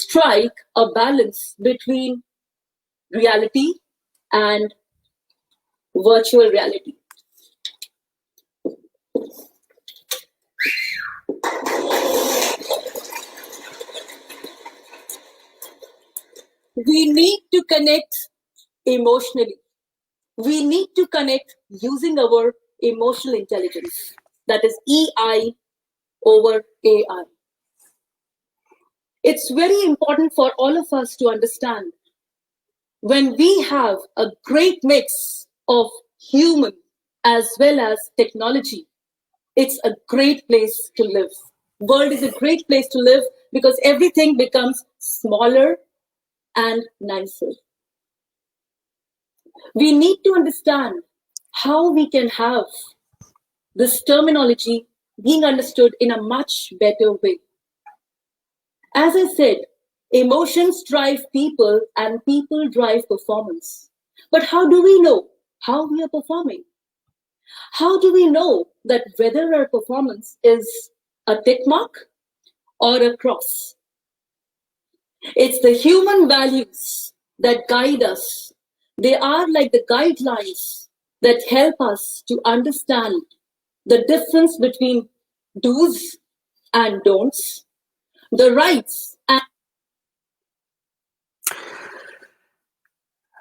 strike a balance between reality and virtual reality. We need to connect emotionally. We need to connect using our emotional intelligence, that is EI over AI. It's very important for all of us to understand when we have a great mix of human as well as technology, it's a great place to live. World is a great place to live because everything becomes smaller and nicer. We need to understand how we can have this terminology being understood in a much better way. As I said, emotions drive people and people drive performance. But how do we know how we are performing? How do we know that whether our performance is a tick mark or a cross? It's the human values that guide us. They are like the guidelines that help us to understand the difference between do's and don'ts, the rights and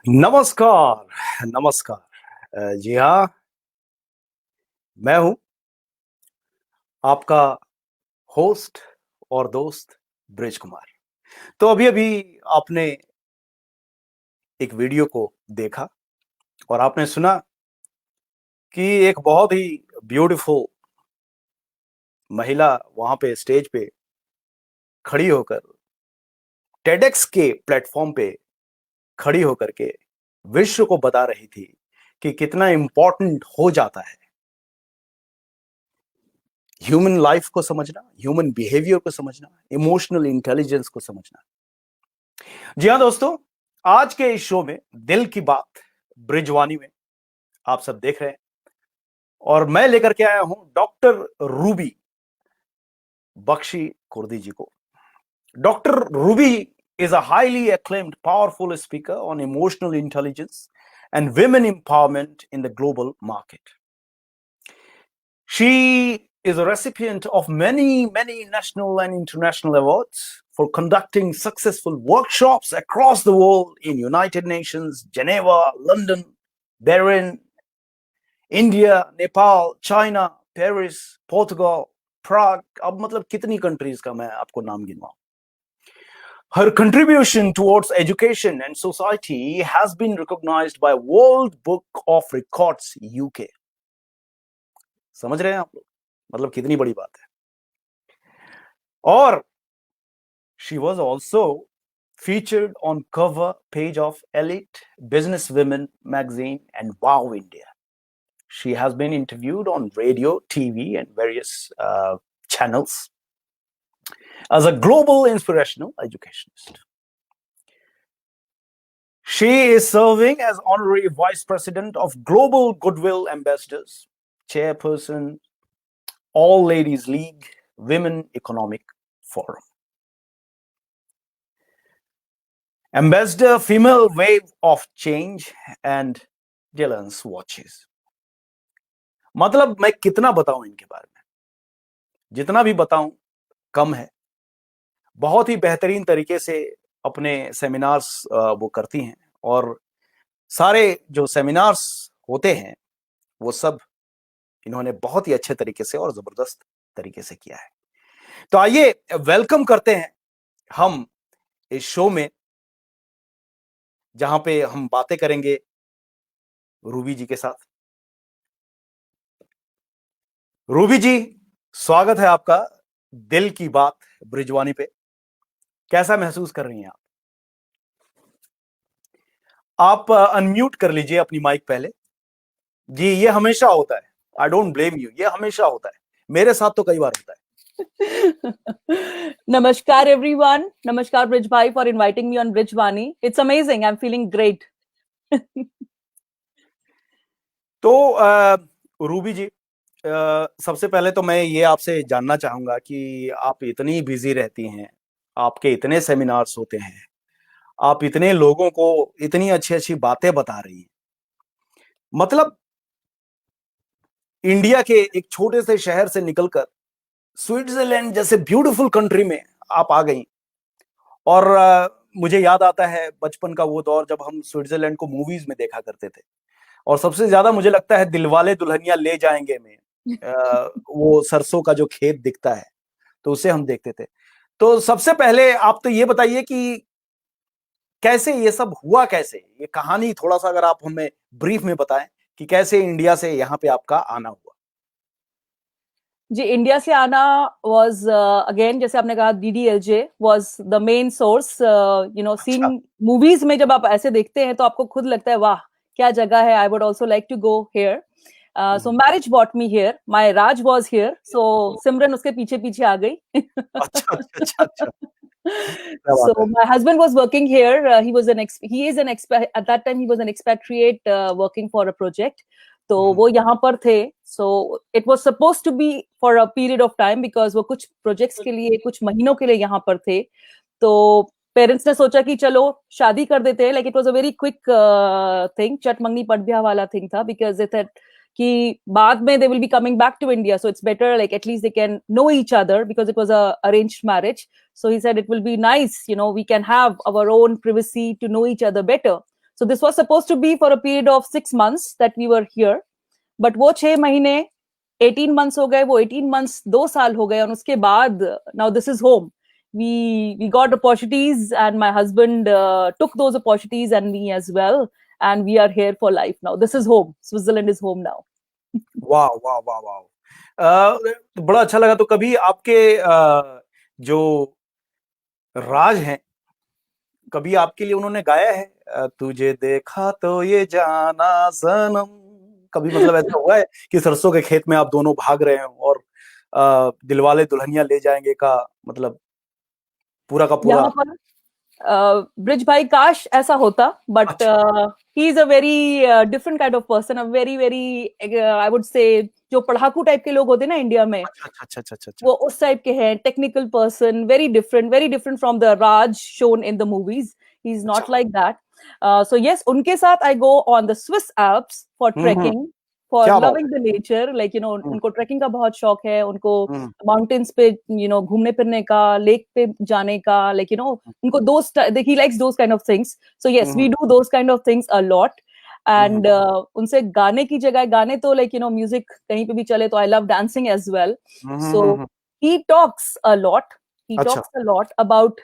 नमस्कार नमस्कार जी हाँ, मैं हूं आपका host और दोस्त bridge Kumar. तो अभी अभी आपने एक वीडियो को देखा और आपने सुना कि एक बहुत ही ब्यूटीफुल महिला वहां पे स्टेज पे खड़ी होकर टेडेक्स के प्लेटफॉर्म पे खड़ी होकर के विश्व को बता रही थी कि कितना इंपॉर्टेंट हो जाता है ह्यूमन लाइफ को समझना, ह्यूमन बिहेवियर को समझना, इमोशनल इंटेलिजेंस को समझना। जी हाँ दोस्तों, आज के इस शो में दिल की बात ब्रिजवानी में आप सब देख रहे हैं और मैं लेकर के आया हूं डॉक्टर रूबी बख्शी कुर्दी जी को। Doctor Ruby is a highly acclaimed, powerful speaker on emotional intelligence and women empowerment in the global market. She is a recipient of many national and international awards for conducting successful workshops across the world in United Nations, Geneva, London, Bahrain, India, Nepal, China, Paris, Portugal, Prague. अब मतलब कितनी countries का मैं आपको नाम गिनवाऊं। Her contribution towards education and society has been recognized by World Book of Records UK. समझ रहे हैं आप लोग, मतलब कितनी बड़ी बात है। और she was also featured on cover page of Elite Business Women magazine and Wow India. She has been interviewed on radio, TV, and various channels as a global inspirational educationist. She is serving as honorary vice president of Global Goodwill Ambassadors, chairperson, All Ladies League, Women Economic Forum, ambassador, Female Wave of Change, and Dylan's Watches. मतलब मैं कितना बताऊं इनके बारे में, जितना भी बताऊं कम है। बहुत ही बेहतरीन तरीके से अपने सेमिनार्स वो करती हैं और सारे जो सेमिनार्स होते हैं वो सब इन्होंने बहुत ही अच्छे तरीके से और जबरदस्त तरीके से किया है। तो आइए वेलकम करते हैं हम इस शो में, जहां पे हम बातें करेंगे रूबी जी के साथ। रूबी जी, स्वागत है आपका दिल की बात ब्रिजवानी पे। कैसा महसूस कर रही हैं आप? आप अनम्यूट कर लीजिए अपनी माइक पहले। जी, ये हमेशा होता है, आई डोंट ब्लेम यू, ये हमेशा होता है, मेरे साथ तो कई बार होता है। Namaskar everyone. Namaskar Bridge Bhai for inviting me on Bridgewani. It's amazing. I'm feeling great. तो रूबी जी, सबसे पहले तो मैं ये आपसे जानना चाहूंगा कि आप इतनी बिजी रहती हैं, आपके इतने सेमिनार्स होते हैं, आप इतने लोगों को इतनी अच्छी अच्छी बातें बता रही हैं। मतलब इंडिया के एक छोटे से शहर से निकलकर स्विट्जरलैंड जैसे ब्यूटीफुल कंट्री में आप आ गई। और मुझे याद आता है बचपन का वो दौर जब हम स्विट्जरलैंड को मूवीज में देखा करते थे, और सबसे ज्यादा मुझे लगता है दिलवाले दुल्हनिया ले जाएंगे में वो सरसों का जो खेत दिखता है, तो उसे हम देखते थे। तो सबसे पहले आप तो ये बताइए कि कैसे ये सब हुआ, कैसे ये कहानी थोड़ा सा अगर आप हमें ब्रीफ में बताएं कि कैसे इंडिया से यहाँ पे आपका आना हुआ। जी, इंडिया से आना वाज अगेन, जैसे आपने कहा, DDLJ was the main source. अच्छा। सीइंग मूवीज में जब आप ऐसे देखते हैं तो आपको खुद लगता है वाह क्या जगह है, I would also like to go here. So marriage bought me here, my Raj was here, so Simran उसके पीछे पीछे आ गई। अच्छा अच्छा अच्छा अच्छा, क्या So बात है। my husband was working here. He is an expat at that time. He was an expatriate working for a project. तो वो यहाँ पर थे. So it was supposed to be for a period of time because वो कुछ projects के लिए कुछ महीनों के लिए यहाँ पर थे. तो पेरेंट्स ने सोचा कि चलो शादी कर देते हैं. Like it was a very quick thing. चट मंगनी पट ब्याह वाला thing था because it had कि बाद में they will be coming back to India, so it's better like at least they can know each other because it was a arranged marriage. So he said it will be nice, we can have our own privacy to know each other better. So this was supposed to be for a period of 6 months that we were here. But वो 6 महीने 18 months हो गए, वो 18 months 2 साल हो गए, और उसके बाद now this is home. We got opportunities and my husband took those opportunities and me as well, and we are here for life now. This is home. Switzerland is home now. वाह वाह वाह वाह। तो बड़ा अच्छा लगा। तो कभी आपके जो राज हैं, कभी आपके लिए उन्होंने गाया है तुझे देखा तो ये जाना सनम? कभी मतलब ऐसा हुआ है कि सरसों के खेत में आप दोनों भाग रहे हो और दिलवाले दुल्हनिया ले जाएंगे का मतलब पूरा का पूरा? यहाँ पर ब्रिज भाई काश ऐसा होता, बट अच्छा he is a very different kind of person, a very very I would say जो पढ़ाकू टाइप के लोग होते हैं ना इंडिया में, अच्छा अच्छा अच्छा अच्छा अच्छा। वो उस टाइप के हैं. Technical person, very different from the Raj shown in the movies. He is अच्छा। Not like that. So yes, उनके साथ I go on the Swiss Alps for hmm. Trekking, for क्या बात लविंग द नेचर. लाइक है। उनको trekking का बहुत शौक है, उनको हम्म माउंटेन्स पे घूमने फिरने का, लेक पे जाने का. लाइक उनको those he likes those kind of things. So yes, we do those kind of things a lot. And उनसे गाने की जगह, गाने तो लाइक म्यूजिक कहीं पे भी चले तो I love dancing as well. So hmm. he talks a lot. He अच्छा talks a lot about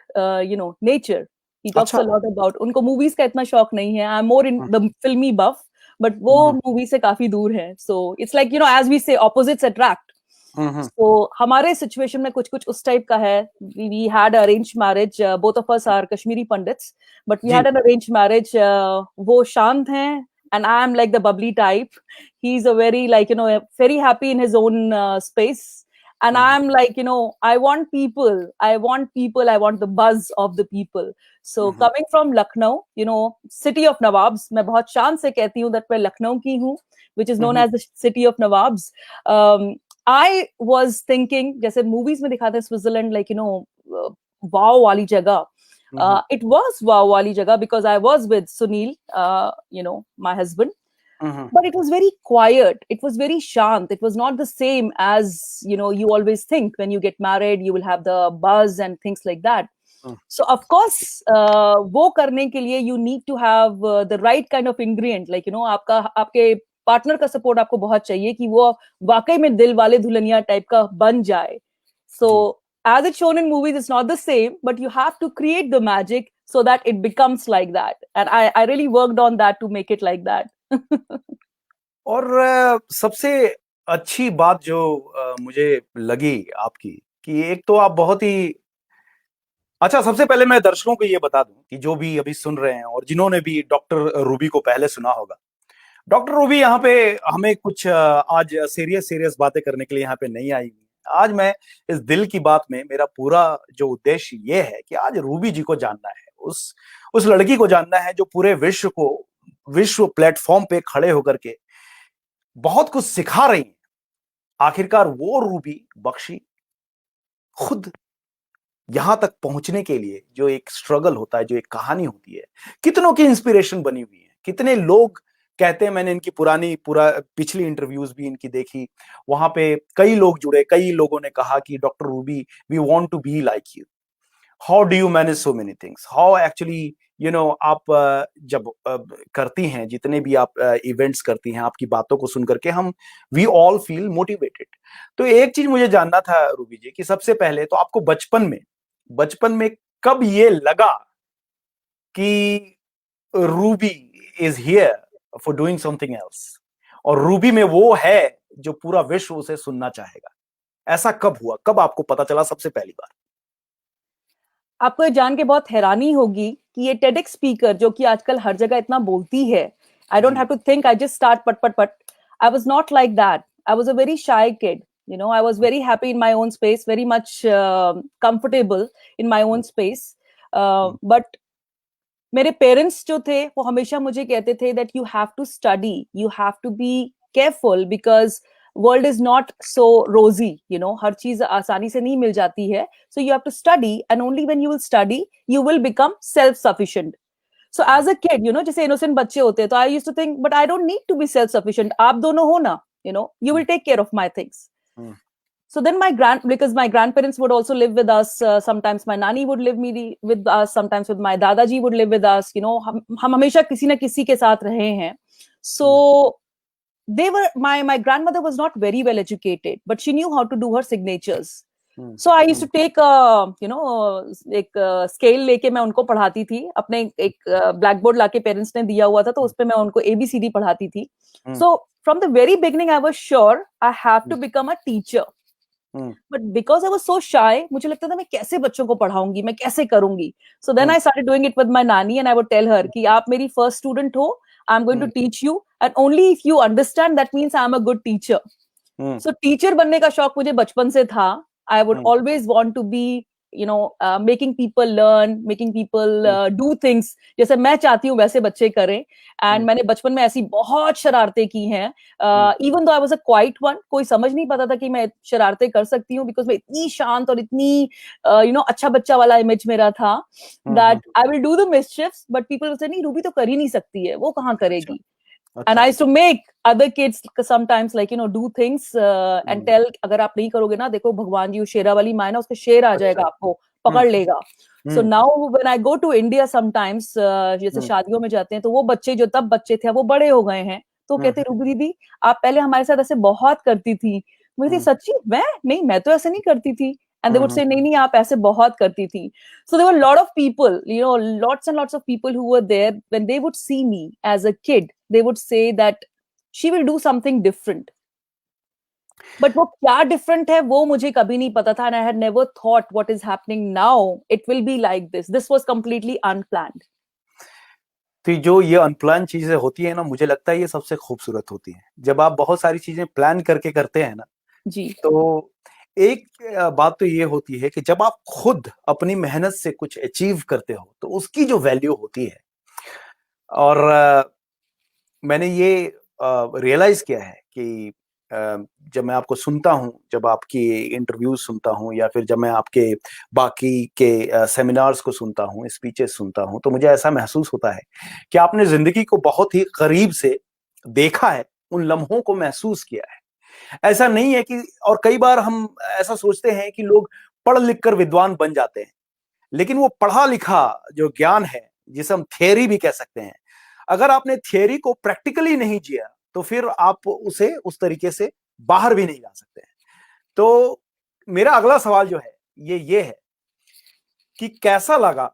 nature. He talks अच्छा। a lot about, उनको मूवीज का इतना शौक नहीं है. I'm more in hmm the filmy buff, but वो हम्म movie से काफी दूर है. So it's like as we say, opposites attract. Hmm So हमारे सिचुएशन में कुछ कुछ उस टाइप का है. We had arranged marriage. Both of us are Kashmiri Pandits, but we ji. had an arranged marriage. वो शांत हैं and I am like the bubbly type. He's a very like very happy in his own space, and I'm like I want people. I want the buzz of the people. So coming from Lucknow, city of Nawabs, मैं बहुत शान से कहती हूँ that मैं लखनऊ की हूँ, which is known as the city of Nawabs. I was thinking, जैसे movies में दिखाते हैं Switzerland, like wow वाली जगह. It was wow wali jagah because I was with Sunil, my husband. But it was very quiet. It was very shant. It was not the same as, you always think when you get married, you will have the buzz and things like that. So of course, वो करने के लिए you need to have the right kind of ingredient. Like, आपके partner का support आपको बहुत चाहिए कि वो वाकई में दिल वाले दुल्हनिया type का बन जाए. So as it's shown in movies, it's not the same, but you have to create the magic so that it becomes like that. And I really worked on that to make it like that. और सबसे अच्छी बात जो मुझे लगी आपकी, कि एक तो आप बहुत ही अच्छा। सबसे पहले मैं दर्शकों को ये बता दूं कि जो भी अभी सुन रहे हैं और जिन्होंने भी डॉक्टर रूबी को पहले सुना होगा, डॉक्टर रूबी यहाँ पे हमें कुछ आज सीरियस बातें करने के लिए यहाँ पे नहीं आई। आज मैं इस दिल की बात में मेरा पूरा जो उद्देश्य ये है कि आज रूबी जी को जानना है, उस लड़की को जानना है जो पूरे विश्व प्लेटफॉर्म पे खड़े होकर के बहुत कुछ सिखा रही है। आखिरकार वो रूबी बख्शी खुद यहाँ तक पहुंचने के लिए जो एक स्ट्रगल होता है, जो एक कहानी होती है, कितनों की इंस्पिरेशन बनी हुई है। कितने लोग कहते हैं, मैंने इनकी पिछली इंटरव्यूज भी इनकी देखी, वहां पे कई लोग जुड़े, कई लोगों ने कहा कि doctor Ruby, we want to be like you, how do you manage so many things, how actually आप जब करती हैं, जितने भी आप इवेंट्स करती हैं, आपकी बातों को सुन करके हम वी ऑल फील मोटिवेटेड। तो एक चीज मुझे जानना था रूबी जी, कि सबसे पहले तो आपको बचपन में कब ये लगा कि Ruby is here for doing something else, और रूबी में वो है जो पूरा विश्व उसे सुनना चाहेगा? ऐसा कब हुआ, कब आपको पता चला सबसे पहली बार? आपको ये जान के बहुत हैरानी होगी कि ये टेडेक्स स्पीकर जो कि आजकल हर जगह इतना बोलती है, आई डोंट जी। Have to think, I just start पट पट पट। I was not like that. I was a very shy kid, you know. I was very happy in my own space, very much comfortable in my own space, but मेरे parents जो थे वो हमेशा मुझे कहते थे that you have to study, you have to be careful, because world is not so rosy, you no, हर चीज आसानी से नहीं मिल जाती है। So you have to study, and only when you will study you will become self sufficient. So as a kid, you know, जैसे innocent बच्चे होते हैं, तो I used to think but I don't need to be self sufficient, आप दोनों हो ना, you know, you will take care of my things. So then because my grandparents would also live with us, sometimes my nani would live with us, sometimes with my dadaji would live with us, you know, हम हमेशा किसी ना किसी के साथ रहे हैं। So my grandmother was not very well educated, but she knew how to do her signatures. So I used to take एक स्केल लेके मैं उनको पढ़ाती थी, अपने एक ब्लैक बोर्ड लाके पेरेंट्स ने दिया हुआ था, तो उस पे मैं उनको ABCD पढ़ाती थी। So from the very beginning I was sure I have to become a teacher. But because I was so shy, मुझे लगता था मैं कैसे बच्चों को पढ़ाऊंगी, मैं कैसे करूंगी। So then I started doing it with my nani, and I would tell her कि आप मेरी फर्स्ट स्टूडेंट हो, I am going to teach you, and only if you understand that means I am a good teacher. So teacher बनने का शौक मुझे बचपन से था। I would always want to be, you know, making people learn, making people do things जैसे मैं चाहती हूँ वैसे बच्चे करें। एंड मैंने बचपन में ऐसी बहुत शरारतें की हैं, even though I was a quiet one, कोई समझ नहीं पाता था कि मैं शरारतें कर सकती हूँ, बिकॉज मैं इतनी शांत और इतनी अच्छा बच्चा वाला इमेज मेरा था, that I will do the mischiefs, but people से नहीं, रूबी तो कर ही नहीं सकती है, वो कहाँ करेगी। And I used to make other kids sometimes, like, you know, do things and tell, अगर आप नहीं करोगे ना, देखो भगवान जी, शेरा वाली माँ है ना, उसके शेर आ जाएगा, आपको पकड़ लेगा। So now when I go to India sometimes, जैसे शादियों में जाते हैं, तो वो बच्चे जो तब बच्चे थे वो बड़े हो गए हैं, तो कहते रूबी दीदी आप पहले हमारे साथ ऐसे बहुत करती थी। मुझे सच्ची मैं तो ऐसे नहीं करती थी। And they would say, नहीं आप ऐसे बहुत करती थी। So there were a lot of people, you know, lots and lots of people who were there. When they would see me as a kid, they would say that she will do something different. But वो क्या different है वो मुझे कभी नहीं पता था, and I had never thought what is happening now it will be like this. This was completely unplanned. तो जो ये अनप्लान चीजें होती है ना, मुझे लगता है ये सबसे खूबसूरत होती है, जब आप बहुत सारी चीजें प्लान करके करते हैं ना जी। तो एक बात तो ये होती है कि जब आप खुद अपनी मेहनत से कुछ अचीव करते हो तो उसकी जो वैल्यू होती है, और मैंने ये रियलाइज किया है कि जब मैं आपको सुनता हूं, जब आपकी इंटरव्यूज सुनता हूं, या फिर जब मैं आपके बाकी के सेमिनार्स को सुनता हूं, स्पीचेस सुनता हूं, तो मुझे ऐसा महसूस होता है कि आपने जिंदगी को बहुत ही करीब से देखा है, उन लम्हों को महसूस किया है। ऐसा नहीं है कि, और कई बार हम ऐसा सोचते हैं कि लोग पढ़ लिख कर विद्वान बन जाते हैं, लेकिन वो पढ़ा लिखा जो ज्ञान है, जिसे हम थियरी भी कह सकते हैं, अगर आपने थियरी को प्रैक्टिकली नहीं जिया तो फिर आप उसे उस तरीके से बाहर भी नहीं ला सकते हैं। तो मेरा अगला सवाल जो है ये है कि कैसा लगा,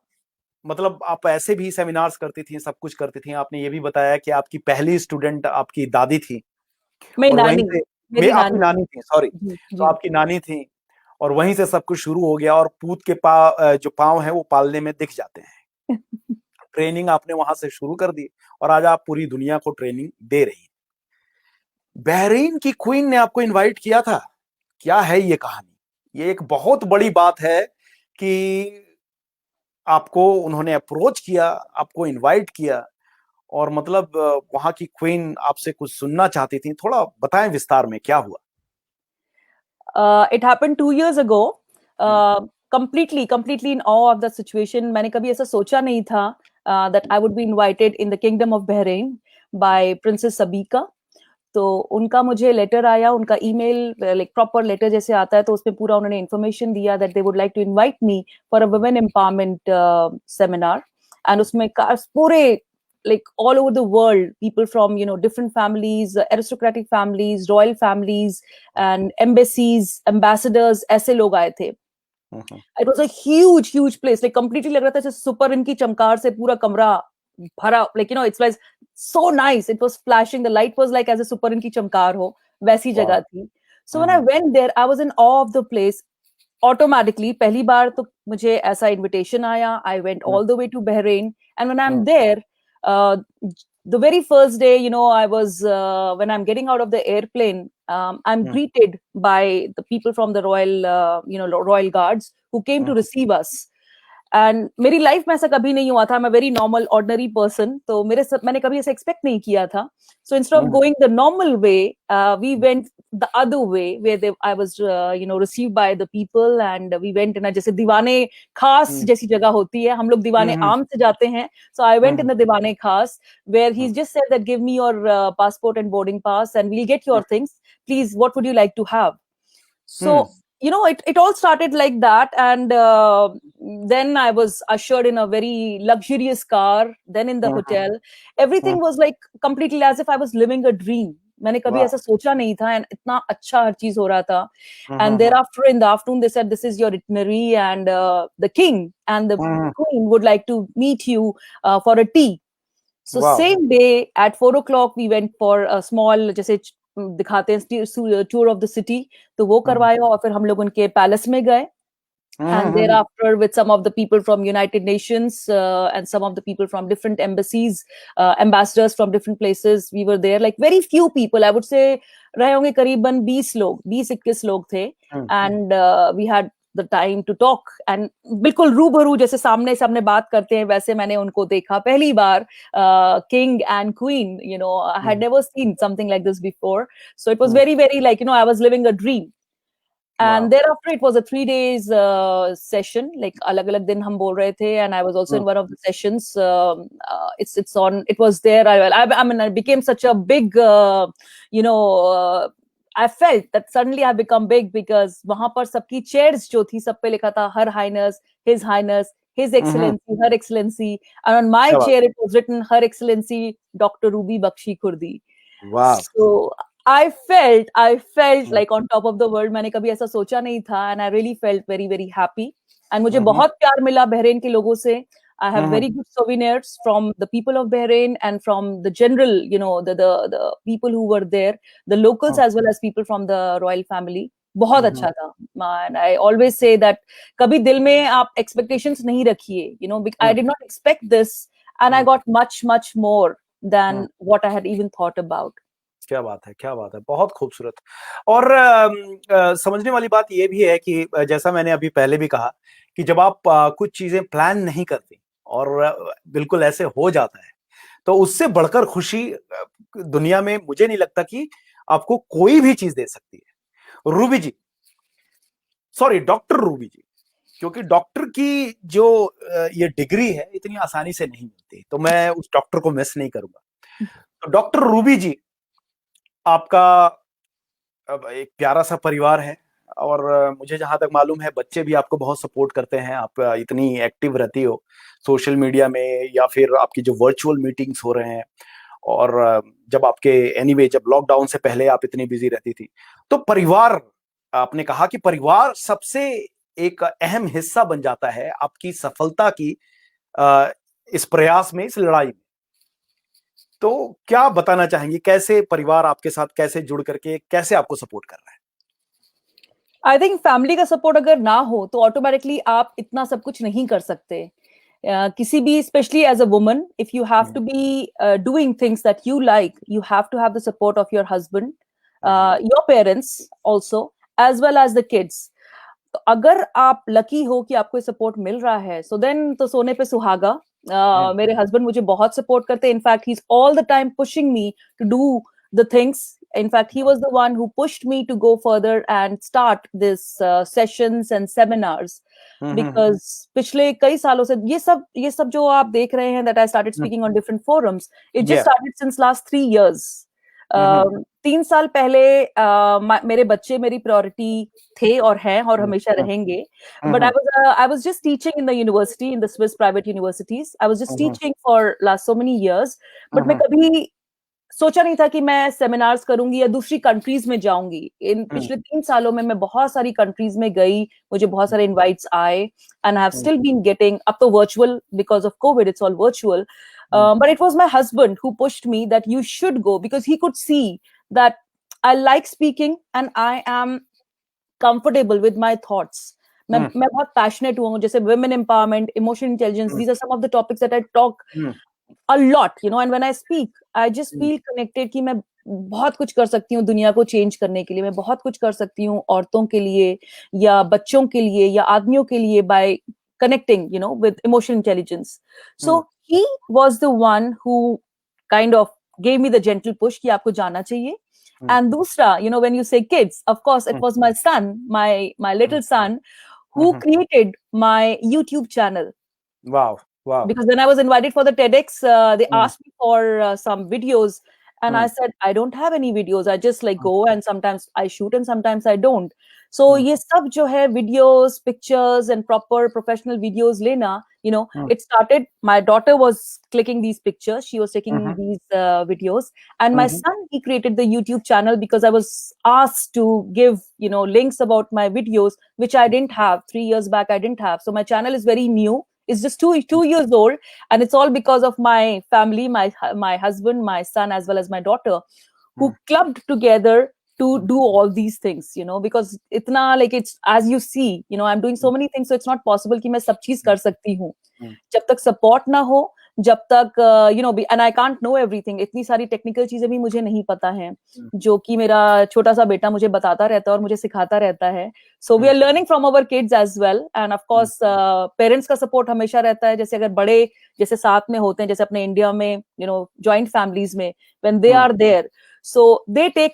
मतलब आप ऐसे भी सेमिनार्स करती थी, सब कुछ करती थी, आपने ये भी बताया कि आपकी पहली स्टूडेंट आपकी दादी थी, और वहीं से आपकी नानी थी, सॉरी, तो आपकी नानी थी, और वहीं से सब कुछ शुरू हो गया, और पूत के जो पांव है वो पालने में दिख जाते हैं। ट्रेनिंग आपने वहां से शुरू कर दी, और आज आप पूरी दुनिया को ट्रेनिंग दे रही हैं। बहरीन की क्वीन ने आपको इनवाइट किया था, क्या है ये कहानी? ये एक बहुत बड़ी बात है कि आपको उन्होंने अप्रोच किया, आपको इनवाइट किया, और मतलब वहां की क्वीन आपसे कुछ सुनना चाहती थी, थोड़ा बताएं विस्तार में क्या हुआ? It happened 2 years ago. completely in awe of the situation. मैंने कभी ऐसा सोचा नहीं था that I would be invited in the Kingdom of Bahrain by Princess Sabika. तो उनका मुझे लेटर आया, उनका ईमेल लाइक प्रॉपर लेटर जैसे आता है, तो उसमें पूरा उन्होंने इन्फॉर्मेशन दिया that they would like to invite me for a women empowerment seminar. And उसमें पूरे like all over the world, people from, you know, different families, aristocratic families, royal families, and embassies, ambassadors, ऐसे लोग आए थे. It was a huge place, like completely लग रहा था जैसे सुपर इनकी चमकार से पूरा कमरा भरा, like, you know, it's like so nice, it was flashing, the light was like as a super इनकी चमकार हो, वैसी जगह थी. So when I went there, I was in awe of the place. Automatically, पहली बार तो मुझे ऐसा invitation आया. I went all the way to Bahrain, and when I'm there, the very first day, you know, I was when I'm getting out of the airplane, I'm greeted by the people from the royal guards who came to receive us. And मेरी life में ऐसा कभी नहीं हुआ था. मैं very normal ordinary person, तो मैंने कभी ऐसा एक्सपेक्ट नहीं किया था. So instead of going the normal way, we went the other way where I was received by the people, and we went in जैसे दीवाने खास जैसी जगह होती है. हम लोग दीवाने आम से जाते हैं, सो I went in the Diwane Khas where he just said that give me your passport and boarding pass and we'll get your things, please what would you like to have. So you know, it all started like that, and then I was ushered in a very luxurious car, then in the hotel. Everything was like completely as if I was living a dream. मैंने कभी ऐसा सोचा नहीं था, and इतना अच्छा हर चीज हो रहा था. And thereafter in the afternoon they said this is your itinerary, and the king and the queen would like to meet you for a tea. So same day at 4 o'clock we went for a small, जैसे दिखाते हैं tour of the city, तो वो करवाया. और फिर हम लोग उनके पैलेस में गए, and thereafter with some of the people from United Nations and some of the people from different embassies, ambassadors from different places, we were there. Like very few people, I would say रहे होंगे करीबन 20-21 लोग थे. And we had the time to talk, and बिल्कुल रूबरू जैसे सामने सामने बात करते हैं, वैसे मैंने उनको देखा पहली बार. King and Queen, you know, I had never seen something like this before, so it was very like, you know, I was living a dream. And thereafter it was a 3 days session, like alag alag din hum bol rahe the, and I was also in one of the sessions. It was there. I mean, I became such a big you know, I felt that suddenly I've become big, because वहां पर सबकी chairs जो थी, सब पे लिखा था Her Highness, His Highness, His Excellency, Her Excellency, and on my chair it was written Her Excellency Dr. Ruby Bakshi Khurdi. Wow. So I felt like on top of the world. मैंने कभी ऐसा सोचा नहीं था, and I really felt very happy. And मुझे बहुत प्यार मिला बहरीन के लोगों से. I have very good souvenirs from the people of Bahrain and from the general, you know, the people who were there, the locals as well as people from the royal family. बहुत अच्छा था. And I always say that कभी दिल में आप expectations नहीं रखिए. You know, I did not expect this, and I got much more than what I had even thought about. क्या बात है, बहुत खूबसूरत. और समझने वाली बात ये भी है कि जैसा मैंने अभी पहले भी कहा कि जब आप कुछ चीजें प्लान नहीं करते और बिल्कुल ऐसे हो जाता है, तो उससे बढ़कर खुशी दुनिया में मुझे नहीं लगता कि आपको कोई भी चीज दे सकती है. रूबी जी, सॉरी डॉक्टर रूबी जी, क्योंकि डॉक्टर की जो ये डिग्री है इतनी आसानी से नहीं मिलती, तो मैं उस डॉक्टर को मिस नहीं करूंगा. तो डॉक्टर रूबी जी, आपका एक प्यारा सा परिवार है, और मुझे जहां तक मालूम है बच्चे भी आपको बहुत सपोर्ट करते हैं. आप इतनी एक्टिव रहती हो सोशल मीडिया में, या फिर आपकी जो वर्चुअल मीटिंग्स हो रहे हैं, और जब आपके एनीवे जब लॉकडाउन से पहले आप इतनी बिजी रहती थी, तो परिवार, आपने कहा कि परिवार सबसे एक अहम हिस्सा बन जाता है आपकी सफलता की इस प्रयास में, इस लड़ाई में. तो क्या बताना चाहेंगे, कैसे परिवार आपके साथ कैसे जुड़ करके कैसे आपको सपोर्ट कर रहा है? आई थिंक फैमिली का सपोर्ट अगर ना हो तो ऑटोमेटिकली आप इतना सब कुछ नहीं कर सकते. किसी भी, specially as a woman, if you have to be doing things that you like, you have to have the support of your husband, your parents also, as well as the kids. तो अगर आप lucky हो कि आपको support मिल रहा है, so then तो सोने पे सुहागा. मेरे हस्बैंड मुझे बहुत सपोर्ट करते हैं. In fact he is all the time pushing me to do the things In fact, he was the one who pushed me to go further and start this sessions and seminars. Because पिछले कई सालों से ये सब जो आप देख रहे हैं, that I started speaking on different forums, it just started since last 3 years. 3 साल पहले मेरे बच्चे मेरी प्रायोरिटी थे और हैं और हमेशा रहेंगे. But I was just teaching in the university, in the Swiss private universities. I was just teaching for last so many years. But मैं कभी सोचा नहीं था कि मैं सेमिनार्स करूंगी या दूसरी कंट्रीज में जाऊंगी. इन पिछले 3 सालों में मैं बहुत सारी कंट्रीज में गई, मुझे बहुत सारे इनवाइट्स आए, and I have still been getting, अब तो virtual because of covid, it's all virtual. But it was my husband who pushed me that you should go, because he could see that I like speaking and I am comfortable with my thoughts. मैं बहुत passionate हूँ, जैसे women empowerment, emotional intelligence, these are some of the topics that I talk a lot, you know, and when I speak, I just feel connected कि मैं बहुत कुछ कर सकती हूँ दुनिया को चेंज करने के लिए. मैं बहुत कुछ कर सकती हूँ औरतों के लिए या बच्चों के लिए या आदमियों के लिए by connecting, you know, with emotional intelligence. So he was the one who kind of gave me the gentle push कि आपको जाना चाहिए. And दूसरा, you know, when you say kids, of course, it was my son, my little son, who created my YouTube channel. Wow. Because when I was invited for the TEDx, they asked me for some videos, and I said, I don't have any videos. I just like go, and sometimes I shoot and sometimes I don't. So ये सब जो है videos, pictures and proper professional videos लेना, you know, it started, my daughter was clicking these pictures, she was taking these videos, and my son, he created the YouTube channel because I was asked to give, you know, links about my videos, which I didn't have 3 years back. I didn't have. So my channel is very new. It's just two years old, and it's all because of my family, my husband, my son, as well as my daughter, who clubbed together to do all these things, you know, because itna, like, it's, as you see, you know, I'm doing so many things, so it's not possible कि मैं सब चीज कर सकती हूँ. जब तक support ना हो, जब तक you know, and I can't know everything. इतनी सारी technical चीजें भी मुझे नहीं पता हैं, जो कि मेरा छोटा सा बेटा मुझे बताता रहता है और मुझे सिखाता रहता है. So we are learning from our kids as well, and of course parents का support हमेशा रहता है. जैसे अगर बड़े जैसे साथ में होते हैं, जैसे अपने इंडिया में, you know, joint families में, when they are there, so they take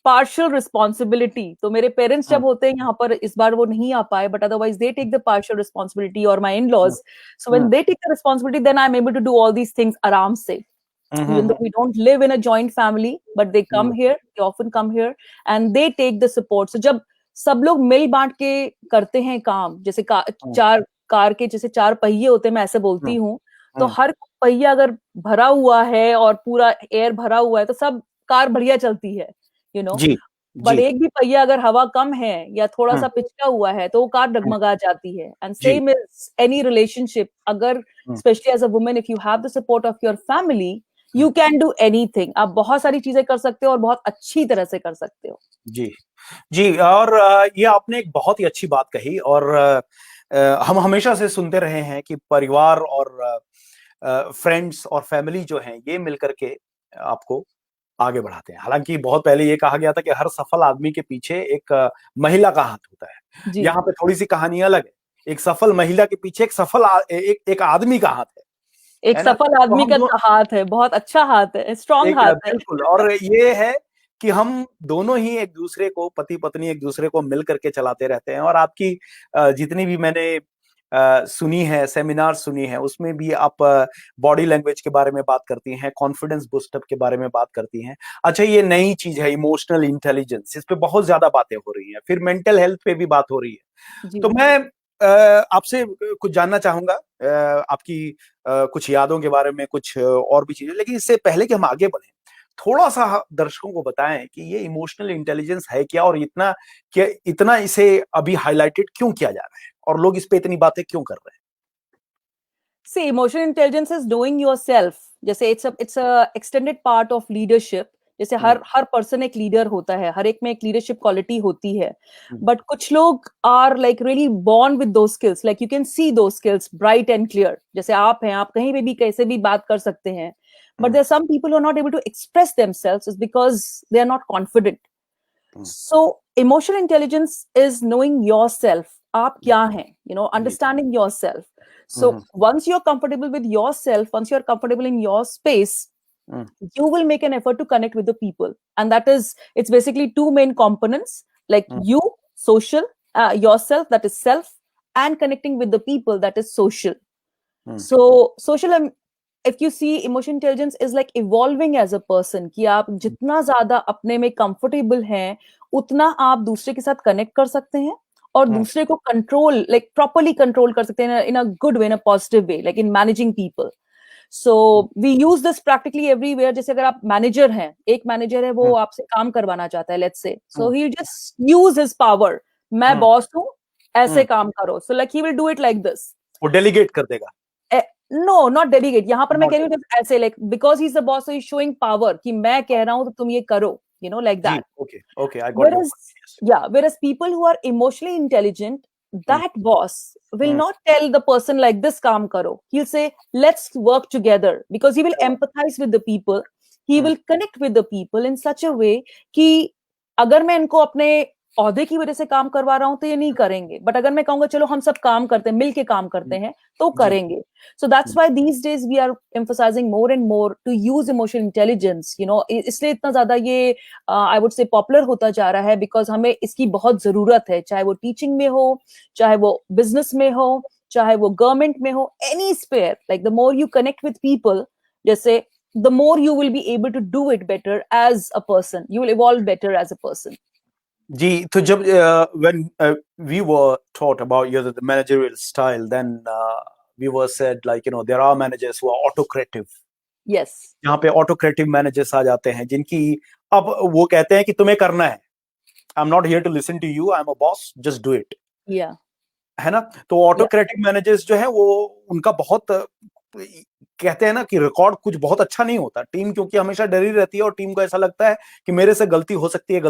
partial responsibility. तो मेरे पेरेंट्स जब होते हैं यहाँ पर, इस बार वो नहीं आ पाए, but otherwise they take the partial responsibility, or my in-laws. So when they take the responsibility, then I'm able to do all these things आराम से. Even though we don't live in a joint family, but they come here, they often come here, and they take the support. So जब सब लोग मिल बांट के करते हैं काम, जैसे चार कार के जैसे 4 पहिए होते हैं, मैं ऐसे बोलती हूँ, तो हर पहिया अगर भरा हुआ है और पूरा एयर भरा हुआ है, तो सब कार बढ़िया चलती है, you know. बट एक भी पहिया अगर हवा कम है या थोड़ा सा पिचका हुआ है, तो वो कार डगमगा जाती है. And same is any relationship. अगर specially as a woman, if you have the support of your family, you can do anything. आप बहुत सारी चीजें कर सकते हो और बहुत अच्छी तरह से कर सकते हो. जी. और ये आपने एक बहुत ही अच्छी बात कही. और हम हमेशा से सुनते रहे हैं कि परिवार और फ्रेंड्स और फैमिली जो हैं, ये मिलकर के आपको आगे बढ़ाते हैं. हालांकि बहुत पहले ये कहा गया था कि हर सफल आदमी के पीछे एक महिला का हाथ होता है. यहाँ पे थोड़ी सी कहानी अलग है. एक सफल महिला के पीछे एक आदमी का हाथ है. एक सफल आदमी का हाथ है, बहुत अच्छा हाथ है, स्ट्रॉन्ग हाथ है. बिल्कुल. और ये है कि हम दोनों ही एक दूसरे को, पति पत्नी एक दूसरे को मिल करके चलाते रहते हैं. और आपकी जितनी भी मैंने सुनी है, सेमिनार सुनी है, उसमें भी आप बॉडी लैंग्वेज के बारे में बात करती हैं, कॉन्फिडेंस बूस्टअप के बारे में बात करती हैं. अच्छा, ये नई चीज है इमोशनल इंटेलिजेंस, इस पे बहुत ज्यादा बातें हो रही हैं. फिर मेंटल हेल्थ पे भी बात हो रही है. तो मैं आपसे कुछ जानना चाहूंगा, आपकी कुछ यादों के बारे में, कुछ और भी चीजें. लेकिन इससे पहले कि हम आगे बढ़े, थोड़ा सा दर्शकों को बताएं कि ये इमोशनल इंटेलिजेंस है क्या, और इतना इसे अभी हाईलाइटेड क्यों किया जा रहा है, और लोग इस पे इतनी बातें क्यों कर रहे हैं. See, emotional intelligence is knowing yourself. जैसे it's a extended part of leadership. जैसे हर पर्सन एक लीडर होता है, हर एक में एक लीडरशिप क्वालिटी होती है. बट कुछ लोग are like really born with those skills. Like you can see those skills bright and clear. जैसे आप हैं, आप कहीं पे भी कैसे भी बात कर सकते हैं. But there are some people who are not able to express themselves is because they are not confident. So emotional intelligence is knowing yourself. आप क्या हैं, you know, understanding yourself. So once you're comfortable with yourself, once you're comfortable in your space, you will make an effort to connect with the people, and that is, it's basically two main components, like you, social, yourself, that is self, and connecting with the people, that is social. So social, if you see, emotion intelligence is like evolving as a person, कि आप जितना ज्यादा अपने में comfortable हैं, उतना आप दूसरे के साथ connect कर सकते हैं और दूसरे को control, like properly control कर सकते हैं in a good way, in a positive way, like in managing people. So we use this practically everywhere. जैसे अगर आप मैनेजर हैं, एक मैनेजर है, वो आपसे काम करवाना चाहता है, let's say, so he'll just use his power, मैं बॉस हूँ, ऐसे काम करो, so like he will do it like this. वो डेलीगेट कर देगा. No, not delegate. यहाँ पर मैं कह रही हूँ ऐसे, like because he's the boss, so he's showing power कि मैं कह रहा हूँ तो तुम ये करो, you know, like that. Okay, I got whereas, whereas people who are emotionally intelligent, that boss will not tell the person like this, काम करो. He'll say, let's work together, because he will empathize with the people. He will connect with the people in such a way कि अगर मैं इनको अपने औहदे की वजह से काम करवा रहा हूं तो ये नहीं करेंगे, बट अगर मैं कहूंगा चलो हम सब काम करते हैं, मिलके काम करते हैं, तो करेंगे. So that's why these days we are emphasizing more and more to use emotional intelligence, you know, इसलिए इतना ज्यादा ये I would say popular होता जा रहा है, because हमें इसकी बहुत जरूरत है, चाहे वो टीचिंग में हो, चाहे वो बिजनेस में हो, चाहे वो गवर्नमेंट में हो, any sphere. Like the more you connect with people, जैसे the more you will be able to do it better as a person, you will evolve better as a person. जी, तो जब when we were taught about the managerial style, then we were said, like, you know, there are managers who are autocrative. Yes. यहाँ पे autocrative managers आ जाते हैं, जिनकी अब वो कहते हैं कि तुम्हें करना है. I'm not here to listen to you. I'm a boss. Just do it. Yeah. है ना? तो autocratic managers जो है वो उनका बहुत कहते हैं ना कि रिकॉर्ड कुछ बहुत अच्छा नहीं होता. टीम क्योंकि हमेशा डरी रहती है और टीम को ऐसा लगता है कि मेरे से गलती हो सकती है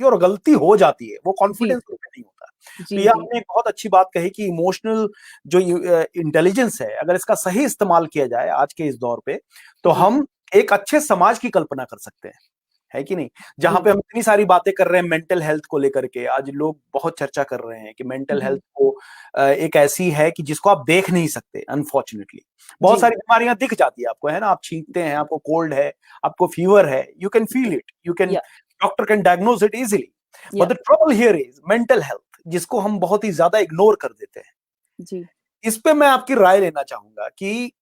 और गलती हो जाती है. वो कॉन्फिडेंस नहीं होता. तो ये आपने एक बहुत अच्छी बात कही कि इमोशनल जो इंटेलिजेंस है, अगर इसका सही इस्तेमाल किया जाए आज के इस दौर पे, तो हम एक अच्छे समाज की कल्पना कर सकते हैं, है कि नहीं? जहां पे हम इतनी सारी बातें कर रहे हैं मेंटल हेल्थ को लेकर के, आज लोग बहुत चर्चा कर रहे हैं कि मेंटल हेल्थ को एक ऐसी है कि जिसको आप देख नहीं सकते. अनफॉर्चुनेटली बहुत सारी बीमारियां दिख जाती है आपको, है ना? आप छींकते हैं, आपको कोल्ड है, आपको फीवर है, you can feel it, you can, doctor can diagnose it easily. But the trouble here is mental health, जिसको हम बहुत ही ज्यादा इग्नोर कर देते हैं. जी. इस पे मैं आपकी राय लेना चाहूंगा कि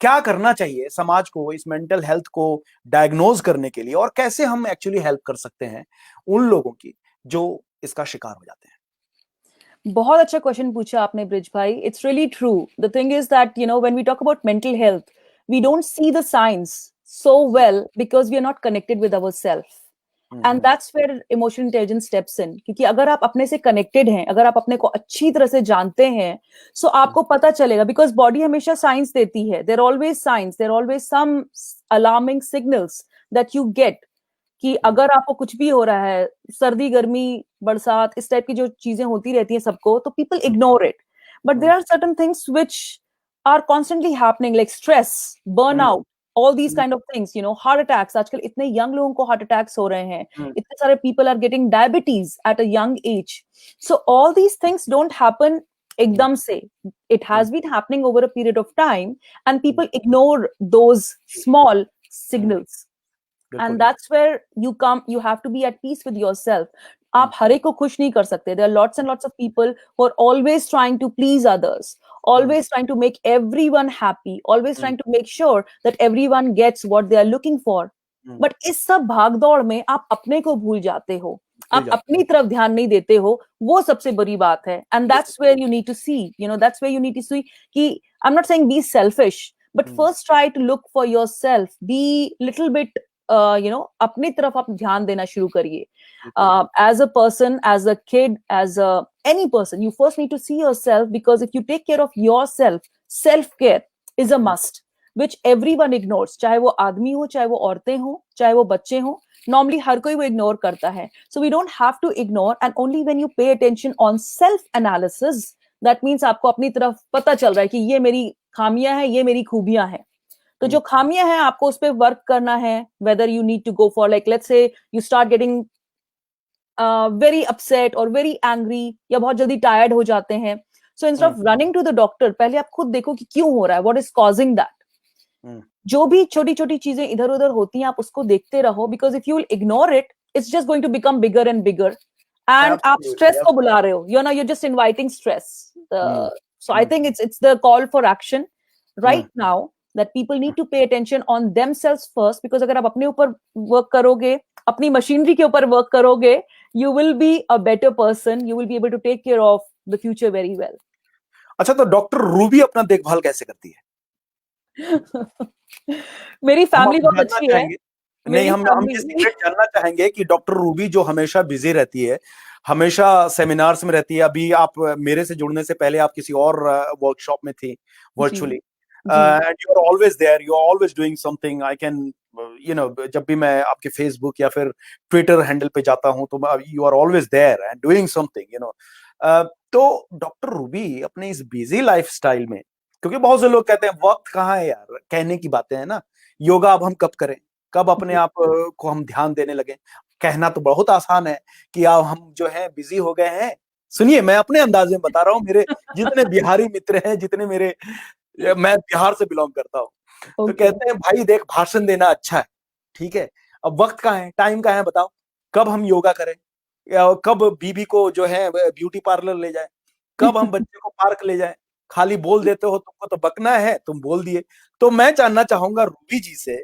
क्या करना चाहिए समाज को इस मेंटल हेल्थ को डायग्नोज करने के लिए, और कैसे हम एक्चुअली हेल्प कर सकते हैं उन लोगों की जो इसका शिकार हो जाते हैं. बहुत अच्छा क्वेश्चन पूछा आपने ब्रिज भाई. It's really true. The thing is that, you know, when we talk about mental health, we don't see the science so well because we are not connected with ourselves. And that's where emotional intelligence steps in. क्योंकि अगर आप अपने से connected हैं, अगर आप अपने को अच्छी तरह से जानते हैं, so आपको पता चलेगा, because body हमेशा signs देती है. There are always signs, there are always some alarming signals that you get कि अगर आपको कुछ भी हो रहा है, सर्दी, गर्मी, बरसात, इस टाइप की जो चीजें होती रहती हैं सबको, तो people ignore it. But there are certain things which are constantly happening, like stress, burnout, all these kind of things, you know, heart attacks. आजकल इतने young लोगों को heart attacks हो रहे हैं, इतने सारे people are getting diabetes at a young age. So all these things don't happen एकदम से. It has been happening over a period of time, and people ignore those small signals. And that's where you have to be at peace with yourself. आप हर एक को खुश नहीं कर सकते. There are lots and lots of people who are always trying to please others, always trying to make everyone happy, always trying to make sure that everyone gets what they are looking for. But इस सब भागदौड़ में आप अपने को भूल जाते हो, आप अपनी तरफ ध्यान नहीं देते हो. वो सबसे बड़ी बात है. And that's where you need to see, you know, that's where you need to see कि I'm not saying be selfish, but first try to look for yourself, be little bit you know, अपनी तरफ आप ध्यान देना शुरू करिए. As a person, as a kid, as any person, you first need to see yourself, because if you take care of yourself, self-care is a must, which everyone ignores. चाहे वो आदमी हो, चाहे वो औरतें हो, चाहे वो बच्चे हो, normally हर कोई वो ignore करता है. So we don't have to ignore, and only when you pay attention on self-analysis, that means आपको अपनी तरफ पता चल रहा है कि ये मेरी खामियां हैं, ये मेरी खूबियां हैं. तो जो खामियां हैं आपको उस पे वर्क करना है. whether you need to go for, like, let's say you start getting very upset or very angry, या बहुत जल्दी tired हो जाते हैं, so instead of running to the doctor, पहले आप खुद देखो कि क्यों हो रहा है, what is causing that. जो भी छोटी छोटी चीजें इधर उधर होती हैं आप उसको देखते रहो, because if you will ignore it it's just going to become bigger and bigger, and आप Absolutely, स्ट्रेस को absolutely. बुला रहे हो, you're just inviting stress. Hmm. So I Hmm. think it's the call for action right Hmm. now, that people need to pay attention on themselves first, because अगर आप अपने ऊपर work करोगे, अपनी मशीनरी के ऊपर वर्क करोगे, you will be a better person, you will be able to take care of the future very well. अच्छा, तो डॉक्टर रूबी अपना देखभाल कैसे करती है? मेरी हम फैमिली आप बहुत जानना अच्छी है. चाहेंगे? नहीं, मेरी हम ये फैमिली सीक्रेट जानना चाहेंगे कि डॉक्टर रूबी जो हमेशा बिजी रहती है, हमेशा सेमिनार्स में रहती है। अभी आप मेरे से जुड़ने से पहले आप किसी और वर्कशॉप में थी जी वर्चुअली, जी and you are always there, you are always doing something. I can जब भी मैं आपके फेसबुक या फिर ट्विटर हैंडल पे जाता हूं तो you are always there and doing something. तो डॉक्टर रूबी अपने इस बिजी लाइफस्टाइल में, क्योंकि बहुत से लोग कहते हैं वक्त कहाँ है यार, कहने की बातें हैं ना, योगा अब हम कब करें, कब अपने जी आप को हम ध्यान देने लगे। कहना तो बहुत आसान है कि अब हम जो है बिजी हो गए हैं। सुनिए, मैं अपने अंदाज में बता रहा हूँ, मेरे जितने बिहारी मित्र हैं, जितने मेरे, मैं बिहार से बिलोंग करता हूँ, तो ओके कहते हैं भाई देख, भाषण देना अच्छा है, ठीक है, अब वक्त कहाँ है, टाइम कहाँ है, बताओ कब हम योगा करें, या कब बीबी को जो है ब्यूटी पार्लर ले जाए, कब हम बच्चे को पार्क ले जाए। खाली बोल देते हो, तुमको तो बकना है, तुम बोल दिए। तो मैं जानना चाहूंगा रूबी जी से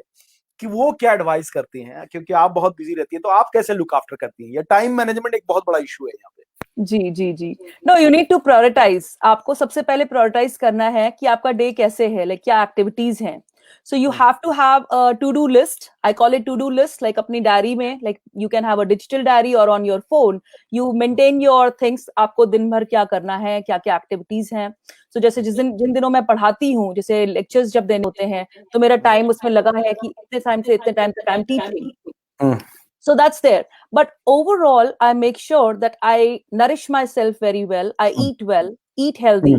कि वो क्या एडवाइस करती हैं, क्योंकि आप बहुत बिजी रहती हैं, तो आप कैसे लुक आफ्टर करती हैं? या टाइम मैनेजमेंट एक बहुत बड़ा इशू है यहाँ पे। जी जी जी. No, you need to prioritize. आपको सबसे पहले प्रायोरिटाइज करना है कि आपका डे कैसे है, लाइक क्या एक्टिविटीज हैं. So you have to have a to do list. I call it to do list. Like अपनी डायरी में, like you can have a digital diary और on your phone you maintain your things. आपको दिन भर क्या करना है, क्या क्या एक्टिविटीज हैं. सो जैसे जिन दिनों मैं पढ़ाती हूँ, जैसे लेक्चर्स जब देने होते हैं, तो मेरा टाइम उसमें लगा है कि इतने टाइम से इतने टाइम तक I am teaching. Hmm, So that's there. But overall, I make sure that I nourish myself very well. I eat well, eat healthy.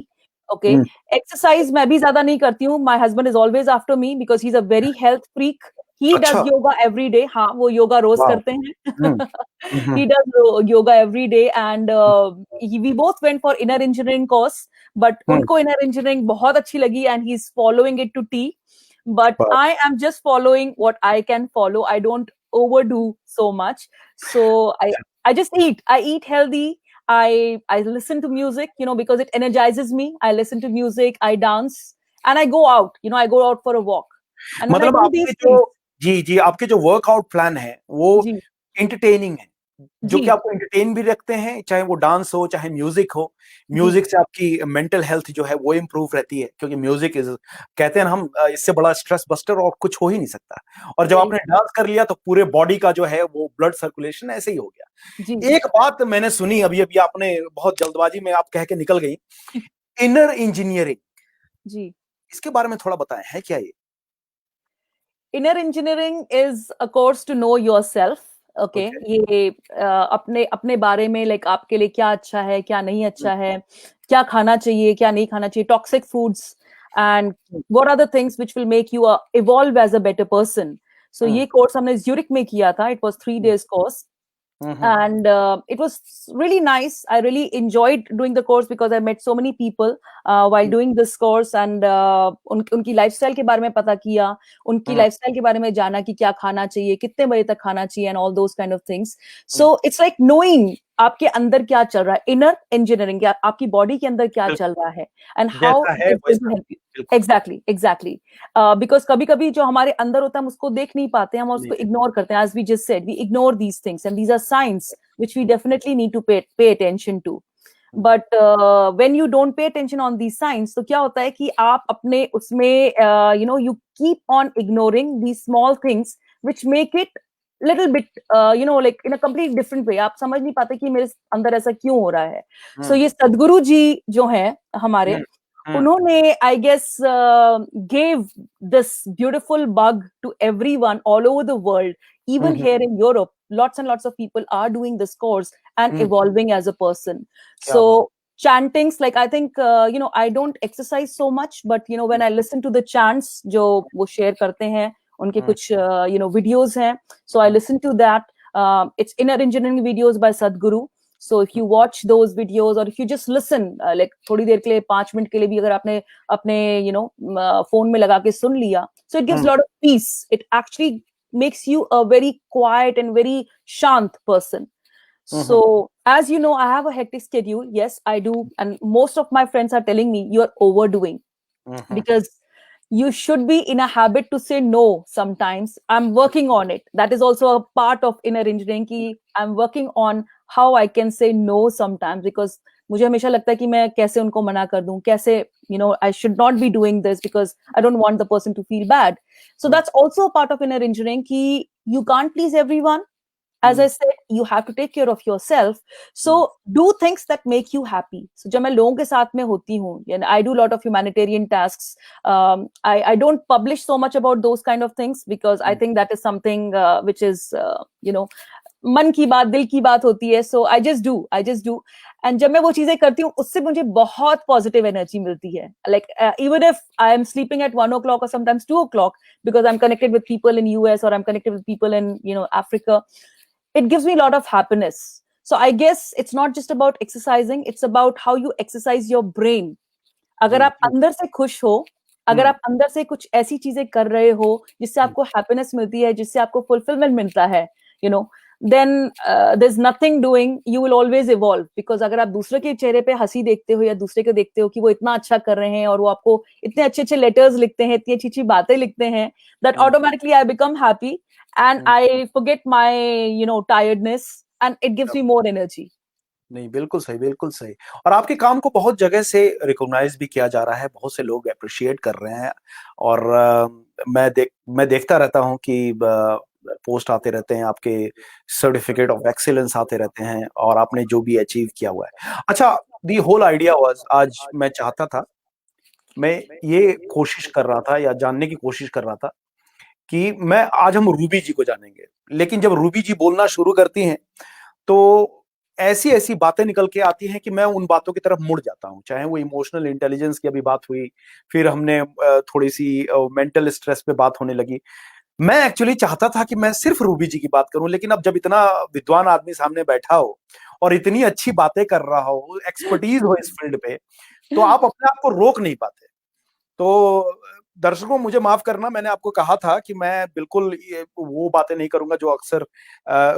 Okay. Hmm, Exercise मैं भी ज्यादा नहीं करती हूँ. My husband is always after me because he's a very health freak. He does अच्छा, yoga every day. हाँ, वो योगा रोज वाह, करते हैं. हम्म, हम्म, He does yoga every day, and we both went for inner engineering course. But हम्म, उनको inner engineering बहुत अच्छी लगी, and he's following it to T. But वाह, I am just following what I can follow. I don't overdo so much. So I just eat. I eat healthy. I listen to music, because it energizes me. I listen to music, I dance, and I go out. I go out for a walk. And when I मतलब do आपके these जो, things, जी जी, आपके जो workout plan है वो जी entertaining है, जो कि जी आपको एंटरटेन भी रखते हैं, चाहे वो डांस हो, चाहे म्यूजिक हो। जी म्यूजिक से आपकी मेंटल हेल्थ जो है वो इम्प्रूव रहती है, क्योंकि म्यूजिक इज, कहते हैं ना हम, इससे बड़ा स्ट्रेस बस्टर और कुछ हो ही नहीं सकता। और जब very आपने डांस कर लिया तो पूरे बॉडी का जो है वो ब्लड सर्कुलेशन ऐसे ही हो जी गया। एक बात मैंने सुनी अभी अभी, आपने बहुत जल्दबाजी में आप कह के निकल गई, इनर इंजीनियरिंग, जी. इसके बारे में थोड़ा बताएं, है क्या ये? Inner engineering is a course to know yourself. Okay. Okay, ये अपने अपने बारे में, लाइक आपके लिए क्या अच्छा है, क्या नहीं अच्छा है, क्या खाना चाहिए, क्या नहीं खाना चाहिए, toxic foods, and what are the things which will make you evolve as a better person. So ये कोर्स हमने ज्यूरिक में किया था. It was 3 days course. And it was really nice. I really enjoyed doing the course because I met so many people while doing this course, and उनकी lifestyle के बारे में पता किया, उनकी लाइफस्टाइल के बारे में जाना कि क्या खाना चाहिए, कितने बजे तक खाना चाहिए, and all those kind of things. So it's like knowing आपके अंदर क्या चल रहा है, इनर इंजीनियरिंग, आपकी बॉडी के अंदर क्या चल रहा है, एंड हाउ जैसा इट है इज गोइंग टू वैसा, हेल्प यू. बिल्कुल। Exactly exactly. बिकॉज कभी कभी जो हमारे अंदर होता है हम उसको देख नहीं पाते, हम उसको इग्नोर करते हैं. As we just said, we ignore these things, and these are science which we definitely need to pay attention to. But when you don't pay attention on these signs, तो क्या होता है कि आप अपने उसमें you keep on ignoring these small things which make it little bit like in a complete different way. आप समझ नहीं पाते कि मेरे अंदर ऐसा क्यों हो रहा है. So ये सदगुरु जी जो हैं हमारे, उन्होंने I guess gave this beautiful bug to everyone all over the world. Even here in Europe, lots and lots of people are doing this course and evolving as a person. So chantings, like I think I don't exercise so much, but when I listen to the chants जो वो share करते हैं, उनके कुछ videos हैं, so I listen to that. It's inner engineering videos by Sadhguru. So if you watch those videos or if you just listen, like थोड़ी देर के लिए 5 मिनट के लिए भी अगर आपने अपने phone में लगा के सुन लिया, so it gives a lot of peace. It actually makes you a very quiet and very shant person. So as you know, I have a hectic schedule. Yes, I do, and most of my friends are telling me you are overdoing, because you should be in a habit to say no sometimes. I'm working on it. That is also a part of inner engineering ki I'm working on how I can say no sometimes, because मुझे हमेशा लगता है कि मैं कैसे उनको मना कर दूं, कैसे I should not be doing this because I don't want the person to feel bad. So that's also a part of inner engineering ki you can't please everyone. As I said, you have to take care of yourself. So do things that make you happy. So जब मैं लोगों के साथ में होती हूँ, and I do a lot of humanitarian tasks. I don't publish so much about those kind of things because I think that is something which is मन की बात, दिल की बात होती है. So I just do. And जब मैं वो चीजें करती हूँ, उससे मुझे बहुत positive energy मिलती है. Like even if I am sleeping at 1 o'clock or sometimes 2 o'clock because I'm connected with people in US or I'm connected with people in Africa, it gives me a lot of happiness. So I guess it's not just about exercising, it's about how you exercise your brain. अगर आप अंदर से खुश हो, अगर आप अंदर से कुछ ऐसी चीजें कर रहे हो जिससे आपको happiness मिलती है, जिससे आपको fulfillment मिलता है, then there's nothing doing. You will always evolve, because अगर आप दूसरे के चेहरे पे हंसी देखते हो या दूसरे को देखते हो कि वो इतना अच्छा कर रहे हैं और वो आपको इतने अच्छे लेटर्स लिखते हैं, इतनी अच्छी बातें लिखते हैं, that automatically I become happy and I forget my tiredness and it gives me more energy. नहीं, बिल्कुल सही. और आपके काम को बहुत जगह से रिकॉग्नाइज भी किया जा रहा है, बहुत से लोग अप्रिशिएट कर रहे हैं, और मैं देखता रहता हूं कि पोस्ट आते रहते हैं, आपके सर्टिफिकेट ऑफ एक्सीलेंस आते रहते हैं, और आपने जो भी अचीव किया हुआ है. अच्छा, दी होल आइडिया वाज, आज मैं चाहता था, मैं ये कोशिश कर रहा था या जानने की कोशिश कर रहा था कि आज हम रूबी जी को जानेंगे, लेकिन जब रूबी जी बोलना शुरू करती हैं तो ऐसी बातें निकल के आती हैं कि मैं उन बातों की तरफ मुड़ जाता हूं. चाहे वो इमोशनल इंटेलिजेंस की अभी बात हुई, फिर हमने थोड़ी सी मेंटल स्ट्रेस पे बात होने लगी. मैं एक्चुअली चाहता था कि मैं सिर्फ रूबी जी की बात करूं, लेकिन अब जब इतना विद्वान आदमी सामने बैठा हो और इतनी अच्छी बातें कर रहा हो, एक्सपर्टीज हो इस फील्ड पे, तो आप अपने आप को रोक नहीं पाते. तो दर्शकों, मुझे माफ करना, मैंने आपको कहा था कि मैं बिल्कुल वो बातें नहीं करूंगा जो अक्सर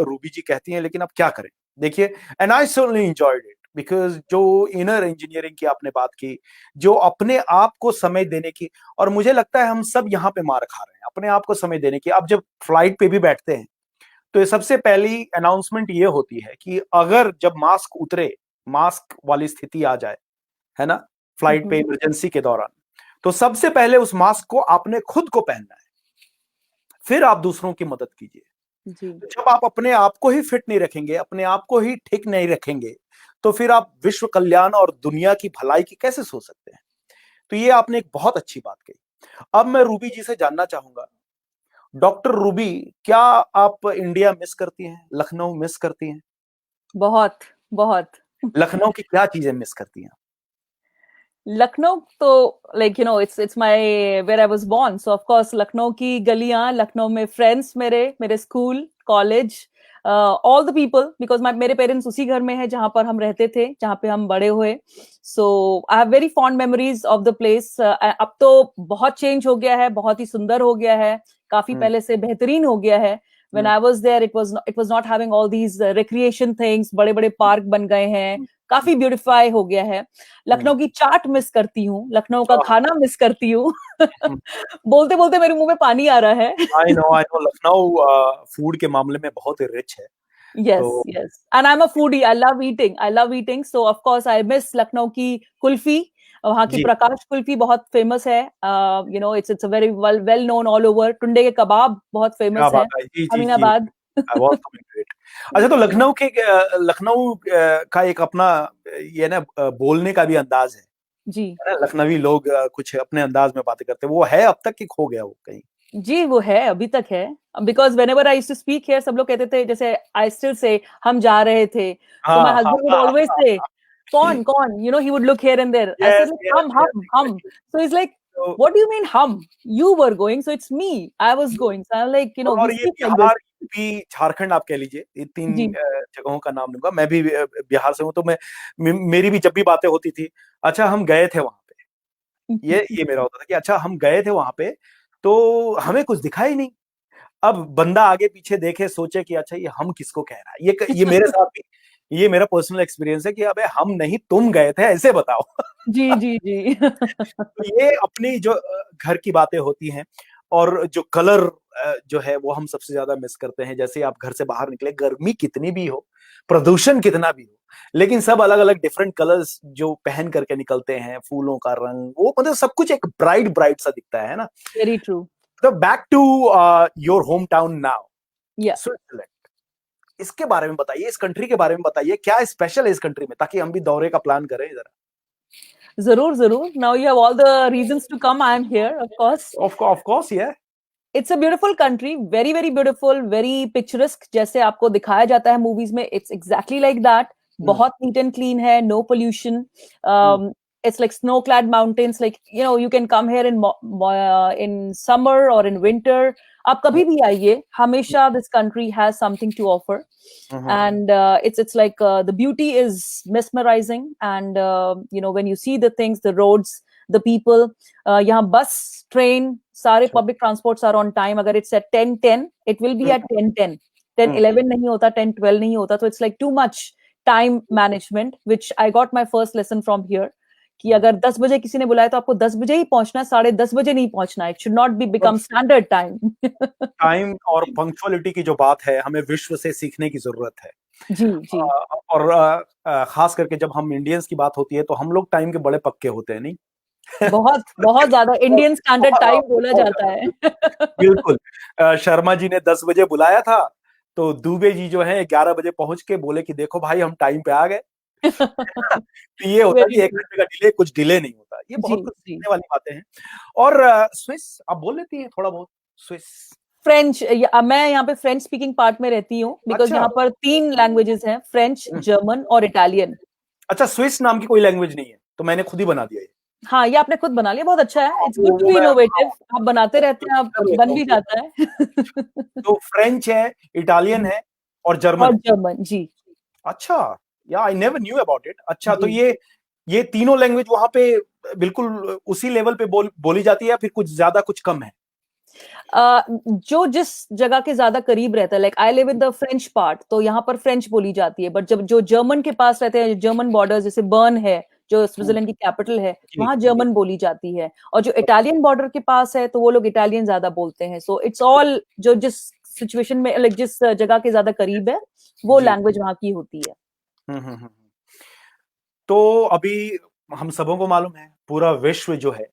रूबी जी कहती हैं, लेकिन अब क्या करें. देखिए, and I certainly enjoyed it, because जो इनर इंजीनियरिंग की आपने बात की, जो अपने आप को समय देने की, और मुझे लगता है हम सब यहाँ पे मार खा रहे हैं अपने आप को समय देने की. आप जब फ्लाइट पे भी बैठते हैं तो ये सबसे पहली अनाउंसमेंट ये होती है कि अगर जब मास्क उतरे, मास्क वाली स्थिति आ जाए, है ना, फ्लाइट पे इमरजेंसी के दौरान, तो सबसे पहले उस मास्क को आपने खुद को पहनना है, फिर आप दूसरों की मदद कीजिए. जब आप अपने आप को ही फिट नहीं रखेंगे, अपने आप को ही ठीक नहीं रखेंगे, तो फिर आप विश्व कल्याण और दुनिया की भलाई की कैसे सोच सकते हैं. तो ये आपने एक बहुत अच्छी बात कही. अब मैं रूबी जी से जानना चाहूंगा, डॉक्टर रूबी, क्या आप इंडिया मिस करती हैं, लखनऊ मिस करती हैं? बहुत. लखनऊ की क्या चीजें मिस करती हैं? लखनऊ तो it's my where I was born, so of course Lucknow की गलियां, लखनऊ में फ्रेंड्स, मेरे school, college, all the people, because मेरे पेरेंट्स उसी घर में है जहां पर हम रहते थे, जहां पे हम बड़े हुए. So I have very fond memories of the place. अब तो बहुत चेंज हो गया है, बहुत ही सुंदर हो गया है, काफी पहले से बेहतरीन हो गया है. When I was there, it was not having all these recreation things. बड़े पार्क बन गए हैं, काफी ब्यूटिफाई हो गया है. लखनऊ की चाट मिस करती हूँ, लखनऊ का खाना मिस करती हूँ. बोलते बोलते मेरे मुंह में पानी आ रहा है. I know, लखनऊ फूड के मामले में बहुत ही रिच है. Yes. And I'm a foodie. I love eating. So of course I miss Lucknow की कुल्फी. वहाँ की प्रकाश कुल्फी बहुत फेमस है. It's a very well known all over. Tunday के कबाब बहुत फेमस है अमीनाबाद. अच्छा, तो लखनऊ का एक अपना ये ना बोलने का भी अंदाज है जी. लखनवी लोग कुछ अपने अंदाज में बातें करते हैं, वो है अब तक कि खो गया वो कहीं? जी, वो है, अभी तक है. Because whenever I used to speak here, सब लोग कहते थे, जैसे I still say हम जा रहे थे, so my husband would always say कौन, he would look here and there. I said हम. So he's like, what do you mean हम? You were going, so it's me. I was going. So I'm like, और ये UP, Jharkhand आप कह लीजिए, ये 3 जी। जगहों का नाम लूँगा। मैं भी बिहार से हूँ, तो मेरी भी जब भी बातें होती थी, अच्छा हम गए थे वहाँ पे। ये मेरा होता था कि अच्छा हम गए थे वहाँ पे, तो हमें कुछ दिखा ही नहीं। अब बंदा आगे पीछे देखे, सोचे कि अच्छा ये हम किसको कह रहा है? ये मेरे साथ भी ये मेरा पर्सनल एक्सपीरियंस है कि अबे हम नहीं, तुम गए थे, ऐसे बताओ। जी, जी, जी। तो ये अपनी जो घर की बातें होती हैं, और जो कलर जो है वो हम सबसे ज्यादा मिस करते हैं। जैसे आप घर से बाहर निकले, गर्मी कितनी भी हो, प्रदूषण कितना भी हो, लेकिन सब अलग अलग डिफरेंट कलर्स जो पहन करके निकलते हैं, फूलों का रंग, वो मतलब सब कुछ एक ब्राइट ब्राइट सा दिखता है ना। Very true. तो back to your home town now, या स्विट्जरलैंड। इसके बारे में बताइए, इस कंट्री के बारे में बताइए, क्या स्पेशल है इस कंट्री में, ताकि हम भी दौरे का प्लान करें जरा। जरूर जरूर, now you have all the reasons to come, I am here of course. Of course, yeah it's a beautiful country, very very beautiful, very picturesque, जैसे आपको दिखाया जाता है मूवीज में, इट्स एग्जैक्टली लाइक दैट। बहुत नीट एंड क्लीन है, no pollution. It's like snow-clad mountains. Like, you know, you can come here in summer or in winter. आप कभी भी आइए, हमेशा this country has something to offer. And it's like the beauty is mesmerizing. And you know, when you see the things, the roads, the people, यहाँ bus, train, सारे public transports are on time. अगर it's at 10:10, it will be at 10:10. 10:11 नहीं होता, 10:12 नहीं होता. So it's like too much time management, which I got my first lesson from here. कि अगर 10 बजे किसी ने बुलाया तो आपको 10 बजे ही पहुंचना है, 10:30 बजे नहीं पहुंचना है. It should not be become standard time. Time और पंक्चुअलिटी की जो बात है, हमें विश्व से सीखने की जरूरत है। जी जी. और खास करके जब हम इंडियंस की बात होती है, तो हम लोग टाइम के बड़े पक्के होते हैं, नहीं? बहुत बहुत ज्यादा इंडियन स्टैंडर्ड टाइम बोला जाता है. बिल्कुल। शर्मा जी ने 10 बजे बुलाया था, तो दुबे जी जो है 11 बजे पहुंच के बोले कि देखो भाई, हम टाइम पे आ गए। तो ये होता है वेरी कि 1 ट्रू. घंटे का डिले, कुछ डिले नहीं होता। ये जी बहुत कुछ जी. सीखने वाली बातें हैं। और स्विस आप बोल लेती हैं थोड़ा बहुत? स्विस? फ्रेंच, मैं यहाँ पे फ्रेंच स्पीकिंग पार्ट में रहती हूँ, बिकॉज अच्छा। यहाँ पर 3 लैंग्वेजेस हैं, फ्रेंच, जर्मन और इटालियन. अच्छा, स्विस नाम की कोई लैंग्वेज नहीं है, तो मैंने खुद ही बना दिया ये। हाँ, ये आपने खुद बना लिया, बहुत अच्छा है. इट्स गुड टू वो बी मैं इनोवेटिव. आप बनाते रहते हैं, आप कर लेता बन हूँ भी फिर। जाता है. तो फ्रेंच है, इटालियन है, और जर्मन और है। जर्मन. जी अच्छा, या I never knew about it. अच्छा, तो जी. ये तीनों लैंग्वेज वहां पे बिल्कुल उसी लेवल पे बोली जाती है, या फिर कुछ ज्यादा कुछ कम है? जो जिस जगह के ज्यादा करीब रहता है, like I live in the French part, तो यहाँ पर फ्रेंच बोली जाती है. बट जब जो जर्मन के पास रहते हैं, जर्मन बॉर्डर, जैसे बर्न है जो स्विट्जरलैंड की कैपिटल है, जी, वहां जर्मन बोली जाती है. और जो इटालियन बॉर्डर के पास है, तो वो लोग इटालियन ज्यादा बोलते हैं. सो इट्स ऑल, जो जिस सिचुएशन में, लाइक जिस जगह के ज्यादा करीब है, वो जी। लैंग्वेज वहां की होती है. हम्म। तो अभी हम सबों को मालूम है, पूरा विश्व जो है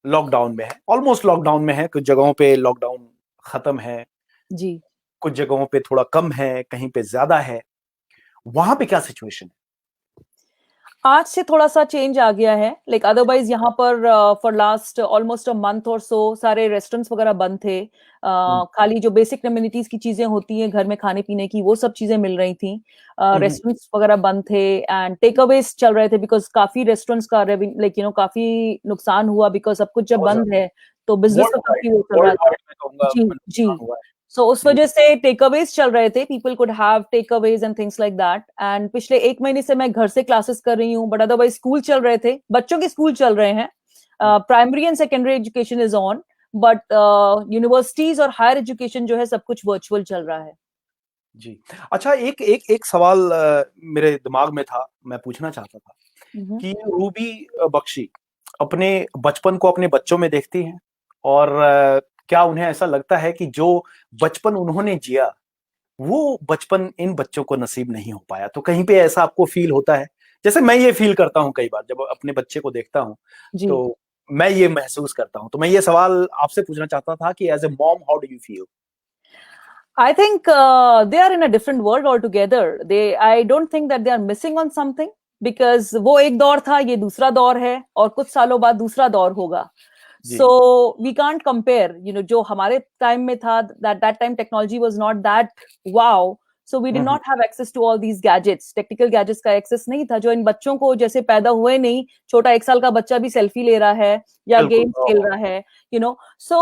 लॉकडाउन में है, ऑलमोस्ट लॉकडाउन में है। कुछ जगहों पे लॉकडाउन खत्म है, जी. कुछ जगहों पे थोड़ा कम है, कहीं पे ज्यादा है। वहां पे क्या सिचुएशन है? आज से थोड़ा सा चेंज आ गया है. लाइक अदरवाइज यहाँ पर for last almost a month और सो सारे रेस्टोरेंट्स वगैरह बंद थे. खाली जो बेसिक कम्युनिटीज की चीजें होती हैं घर में खाने पीने की, वो सब चीजें मिल रही थी. रेस्टोरेंट्स वगैरह बंद थे एंड टेक अवेज चल रहे थे, बिकॉज काफी रेस्टोरेंट्स का लाइक काफी नुकसान हुआ, बिकॉज सब कुछ जब बहुत बंद है तो बिजनेस का वर्ल्ड काफी वो चल रहा था. वाइड मैं कहूंगा जी जी. नुकसान हुआ है। सो उस जी। वजह से टेक अवेज चल रहे थे, people could have takeaways and things like that. And पिछले 1 महीने से मैं घर से क्लासेस कर रही हूँ, बट अदरवाइज स्कूल चल रहे थे, बच्चों के स्कूल चल रहे हैं. Primary and secondary education is on, but universities और हायर एजुकेशन जो है सब कुछ वर्चुअल चल रहा है. जी। अच्छा, एक सवाल मेरे दिमाग में था, मैं पूछना चाहता था कि रूबी बख्शी अपने बचपन को अपने बच्चों में देखती हैं, और क्या उन्हें ऐसा लगता है कि जो बचपन उन्होंने जिया, वो बचपन इन बच्चों को नसीब नहीं हो पाया? तो कहीं पे ऐसा आपको फील होता है? जैसे मैं ये फील करता हूँ कई बार, जब अपने बच्चे को देखता हूँ, जी. तो मैं ये महसूस करता हूँ। तो मैं ये सवाल आपसे पूछना चाहता था कि as a mom, how do you feel? I think they are in a different world altogether. I don't think that they are missing on something, because वो एक दौर था, ये दूसरा दौर है, और कुछ सालों बाद दूसरा दौर होगा. So we can't compare, जो हमारे टाइम में था, that time technology was not that wow. So we did not have access to all these gadgets. Technical gadgets का access नहीं था, जो इन बच्चों को जैसे पैदा हुए नहीं, छोटा 1 साल का बच्चा भी सेल्फी ले रहा है या गेम खेल रहा है, So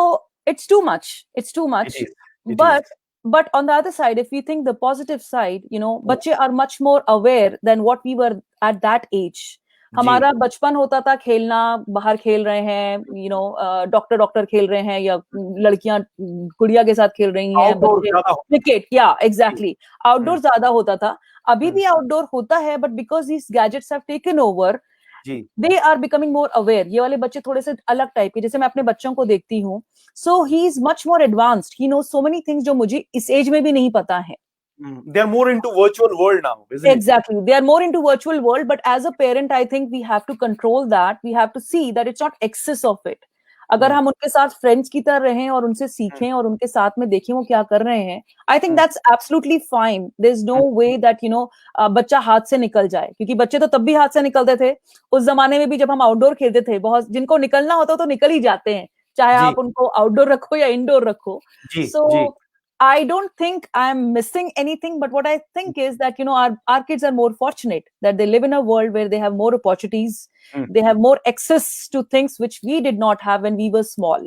it's too much. It's too much. It is. But but on the other side, if we think the positive side, you know, बच्चे are much more aware than what we were at that age. हमारा बचपन होता था खेलना, बाहर खेल रहे हैं, you know, डॉक्टर खेल रहे हैं, या लड़कियां गुड़िया के साथ खेल रही हैं, बच्चे क्रिकेट, या एग्जैक्टली आउटडोर ज्यादा होता था. अभी भी आउटडोर होता है, but because these gadgets have taken over, they are becoming more aware. ये वाले बच्चे थोड़े से अलग टाइप के, जैसे मैं अपने बच्चों को देखती हूँ, so he is much more advanced, he knows so many things जो मुझे इस एज में भी नहीं पता है. They are more into virtual world now, isn't exactly it? They are more into virtual world, but as a parent I think we have to control that. We have to see that it's not excess of it. अगर हम उनके साथ friends की तरह रहें और उनसे सीखें और उनके साथ में देखें वो क्या कर रहे हैं, I think that's absolutely fine. There is no way that you know बच्चा हाथ से निकल जाए, क्योंकि बच्चे तो तब भी हाथ से निकलते थे. उस जमाने में भी जब हम आउटडोर खेलते थे, बहुत जिनको निकलना होता तो निकल ही जाते हैं, चाहे आप उनको आउटडोर रखो या इंडोर रखो. सो I don't think I'm missing anything, but what I think is that, you know, our kids are more fortunate that they live in a world where they have more opportunities. They have more access to things which we did not have when we were small.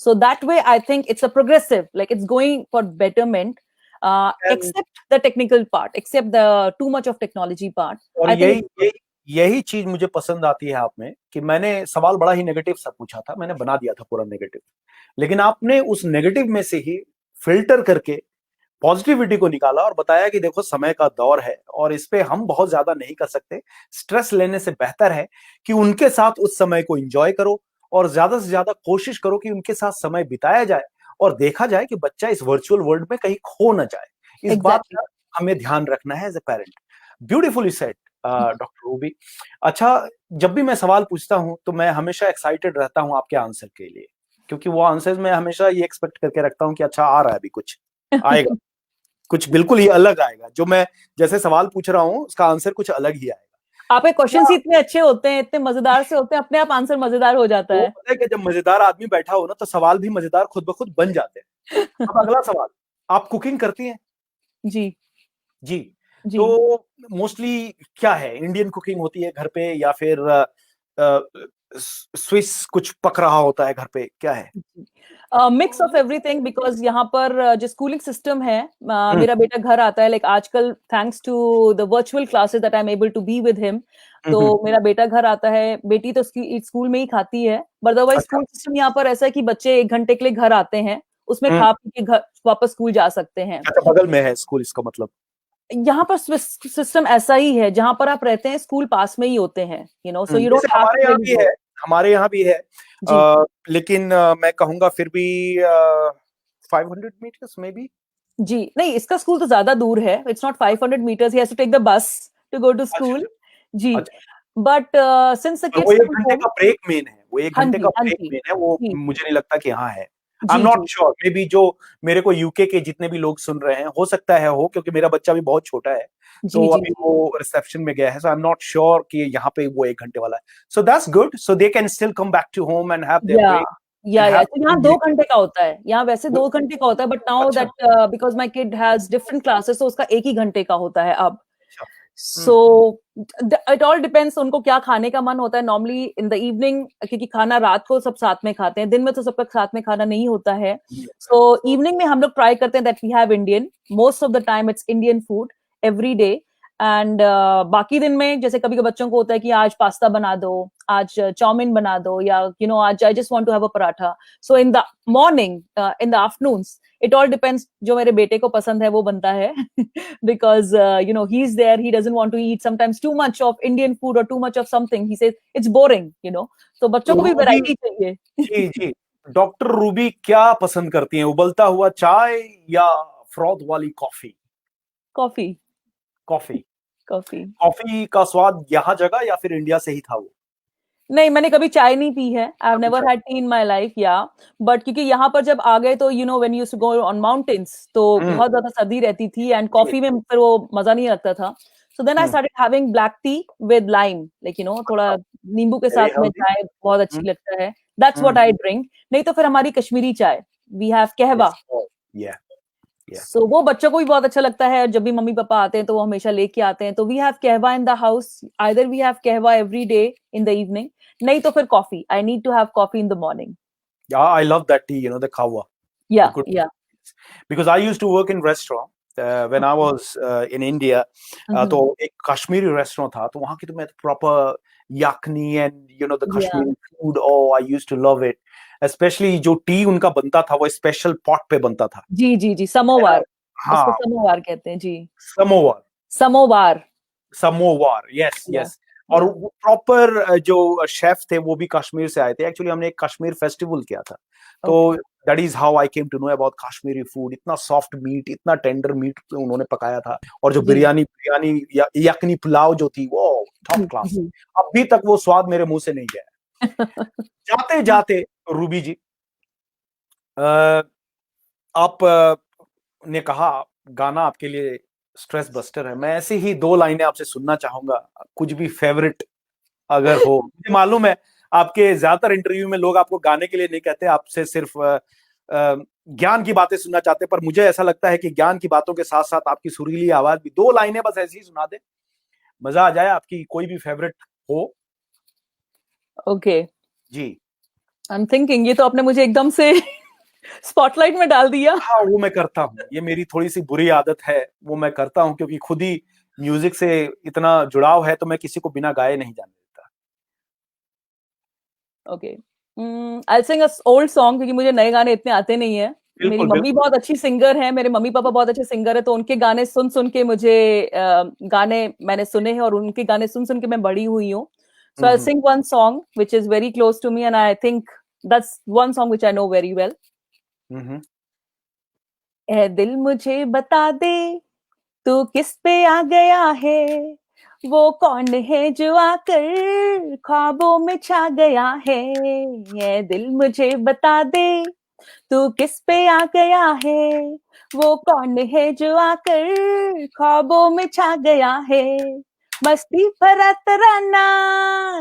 So that way, I think it's a progressive, like it's going for betterment, except the technical part, except the too much of technology part. और यही चीज मुझे पसंद आती है आप में, कि मैंने सवाल बड़ा ही नेगेटिव सा पूछा था, मैंने बना दिया था पूरा नेगेटिव, लेकिन आपने उस नेगेटिव में से ही फिल्टर करके पॉजिटिविटी को निकाला और बताया कि देखो समय का दौर है और इस पे हम बहुत ज्यादा नहीं कर सकते. स्ट्रेस लेने से बेहतर है कि उनके साथ उस समय को एंजॉय करो और ज्यादा से ज्यादा कोशिश करो कि उनके साथ समय बिताया जाए और देखा जाए कि बच्चा इस वर्चुअल वर्ल्ड में कहीं खो ना जाए. इस बात का हमें ध्यान रखना है as a parent. Beautifully said doctor Ruby. अच्छा, जब भी मैं सवाल पूछता हूं तो मैं हमेशा एक्साइटेड रहता हूं आपके आंसर के लिए, क्योंकि वो आंसर्स में हमेशा ये एक्सपेक्ट करके रखता हूँ कि अच्छा आ रहा है, अभी कुछ आएगा, कुछ बिल्कुल ही अलग आएगा. जो मैं जैसे सवाल पूछ रहा हूँ उसका आंसर कुछ अलग ही आएगा. आपके क्वेश्चंस इतने अच्छे होते हैं, इतने मजेदार से होते हैं, अपने आप आंसर मजेदार हो जाता है. पता है कि जब मजेदार आदमी बैठा हो ना तो सवाल भी मजेदार खुद ब खुद बन जाते हैं. अब अगला सवाल, आप कुकिंग करती हैं? जी जी. तो मोस्टली क्या है, इंडियन कुकिंग होती है घर पे या फिर स्विस कुछ पक रहा होता है घर पे, क्या है? मिक्स ऑफ एवरीथिंग, बिकॉज यहाँ पर जो स्कूलिंग सिस्टम है, मेरा बेटा घर आता है, लाइक आजकल thanks to the virtual classes that I am able to be with him, तो मेरा बेटा घर आता है, बेटी तो स्कूल में ही खाती है, बट अदरवाइज स्कूल सिस्टम यहाँ पर ऐसा है कि बच्चे 1 घंटे के लिए घर आते हैं, उसमें खा पी के घर वापस स्कूल जा सकते हैं. अच्छा, बगल में है स्कूल, इसका मतलब यहाँ पर सिस्टम ऐसा ही है, जहाँ पर आप रहते हैं स्कूल पास में ही होते हैं, you know, so you don't have to. हमारे यहाँ भी है, लेकिन मैं कहूंगा फिर भी 500 मीटर्स में भी. जी नहीं, इसका स्कूल तो ज्यादा दूर है, it's not 500 meters, he has to take the bus to go to school. जी, बट सिंस द किड्स, 1 घंटे का ब्रेक मेन है, वो 1 घंटे का ब्रेक मेन है, वो मुझे नहीं लगता कि यहाँ है. आई am not sure, may be जो मेरे को यूके के जितने भी लोग सुन रहे हैं, हो सकता है हो, क्योंकि मेरा बच्चा भी बहुत छोटा है, तो अभी वो रिसेप्शन में गया है, so I am not sure कि यहाँ पे वो 1 घंटे वाला है. So that's good, so they can still come back to home and have their break. या तो यहाँ 2 घंटे का होता है, यहाँ वैसे 2 घंटे का होता है, but now that because my kid has different classes, तो उसका 1 ही घंटे का होता है अब. सो इट ऑल डिपेंड्स उनको क्या खाने का मन होता है. नॉर्मली इन द इवनिंग, क्योंकि खाना रात को सब साथ में खाते हैं, दिन में तो सबका साथ में खाना नहीं होता है, सो इवनिंग में हम लोग ट्राई करते हैं that we have Indian, most of the time it's Indian food every day. And बाकी दिन में जैसे कभी कभी बच्चों को होता है कि आज पास्ता बना दो, आज चाउमीन बना दो, या यू नो आज I just want to have a paratha. So in the morning, in the afternoons, it all depends, जो मेरे बेटे को पसंद है वो बनता है, because you know he is there, he doesn't want to eat sometimes too much of Indian food और too much of something, he says it's boring, you know. तो बच्चों को भी वैरायटी चाहिए. जी जी. डॉक्टर रूबी क्या पसंद करती हैं, उबलता हुआ चाय या फ्रॉथ वाली coffee? Coffee. Coffee. Coffee. Coffee का स्वाद यहाँ जगह या फिर इंडिया से ही था वो? नहीं, मैंने कभी चाय नहीं पी है, I have never had tea in my life, या बट क्योंकि यहाँ पर जब आ गए तो you know when you used to go on mountains, तो बहुत ज्यादा सर्दी रहती थी एंड कॉफी में फिर वो मजा नहीं लगता था. So then I started having black tea with lime, like you know, थोड़ा नींबू के साथ में चाय बहुत अच्छी लगता है. That's what I drink. नहीं तो फिर हमारी कश्मीरी चाय, वी हैव कहवा. सो वो बच्चों को भी बहुत अच्छा लगता है, जब भी मम्मी पापा आते हैं तो वो हमेशा लेके आते हैं, तो we have kahwa in the house. Either we have kahwa every day in the evening, नहीं तो फिर coffee. I need to have coffee in the morning. I love that tea, you know, the kahwa. या restaurants because I used to work in restaurant when I was in India. तो एक Kashmiri restaurant था, तो वहाँ की तो मैं proper yakhni and you know the Kashmiri food, oh I used to love it. Specially जो टी उनका बनता था वो स्पेशल पॉट पे बनता था। जी जी जी, समोवार, हाँ, उसको समोवार कहते हैं जी। Samovar, samovar, samovar, yes yes. और वो प्रॉपर जो शेफ थे वो भी कश्मीर से आए थे। एक्चुअली हमने एक कश्मीर फेस्टिवल किया था, तो that is how I came to know about Kashmiri food. इतना सॉफ्ट मीट, इतना टेंडर मीट उन्होंने पकाया था, और जो बिरयानी यखनी पुलाव जो थी वो टॉप क्लास। अभी तक वो स्वाद मेरे मुंह से नहीं गया। जाते जाते रूबी जी, आप ने कहा गाना आपके लिए स्ट्रेस बस्टर है। मैं ऐसे ही 2 लाइनें आपसे सुनना चाहूंगा, कुछ भी फेवरेट अगर हो। मुझे मालूम है आपके ज्यादातर इंटरव्यू में लोग आपको गाने के लिए नहीं कहते, आपसे सिर्फ ज्ञान की बातें सुनना चाहते, पर मुझे ऐसा लगता है कि ज्ञान की बातों के साथ साथ आपकी सुरीली आवाज भी। 2 लाइनें बस ऐसी ही सुना दे, मजा आ जाए। आपकी कोई भी फेवरेट हो। ओके जी, आई एम थिंकिंग, ये तो आपने मुझे एकदम से स्पॉटलाइट में डाल दिया। हाँ, वो मैं करता हूँ, ये मेरी थोड़ी सी बुरी आदत है, वो मैं करता हूँ क्योंकि खुद ही म्यूजिक से इतना जुड़ाव है, तो मैं किसी को बिना गाए नहीं जाने देता। Okay, I sing a old song, क्योंकि मुझे नए गाने इतने आते नहीं है। मेरी बिल्कुल मम्मी बिल्कुल। बहुत अच्छी सिंगर है, मेरे मम्मी पापा बहुत अच्छे सिंगर है, तो उनके गाने सुन सुन के मुझे गाने मैंने सुने हैं, और उनके गाने सुन सुन के मैं बड़ी हुई हूँ। So I sing one song which is very close to me, and I think that's one song which I know very well. ए दिल मुझे बता दे तू किस पे आ गया है, वो कौन है जो आकर ख्वाबों में छा गया है। ये दिल मुझे बता दे तू किस पे आ गया है, वो कौन है जो आकर ख्वाबों में छा गया है। मस्ती भरा तराना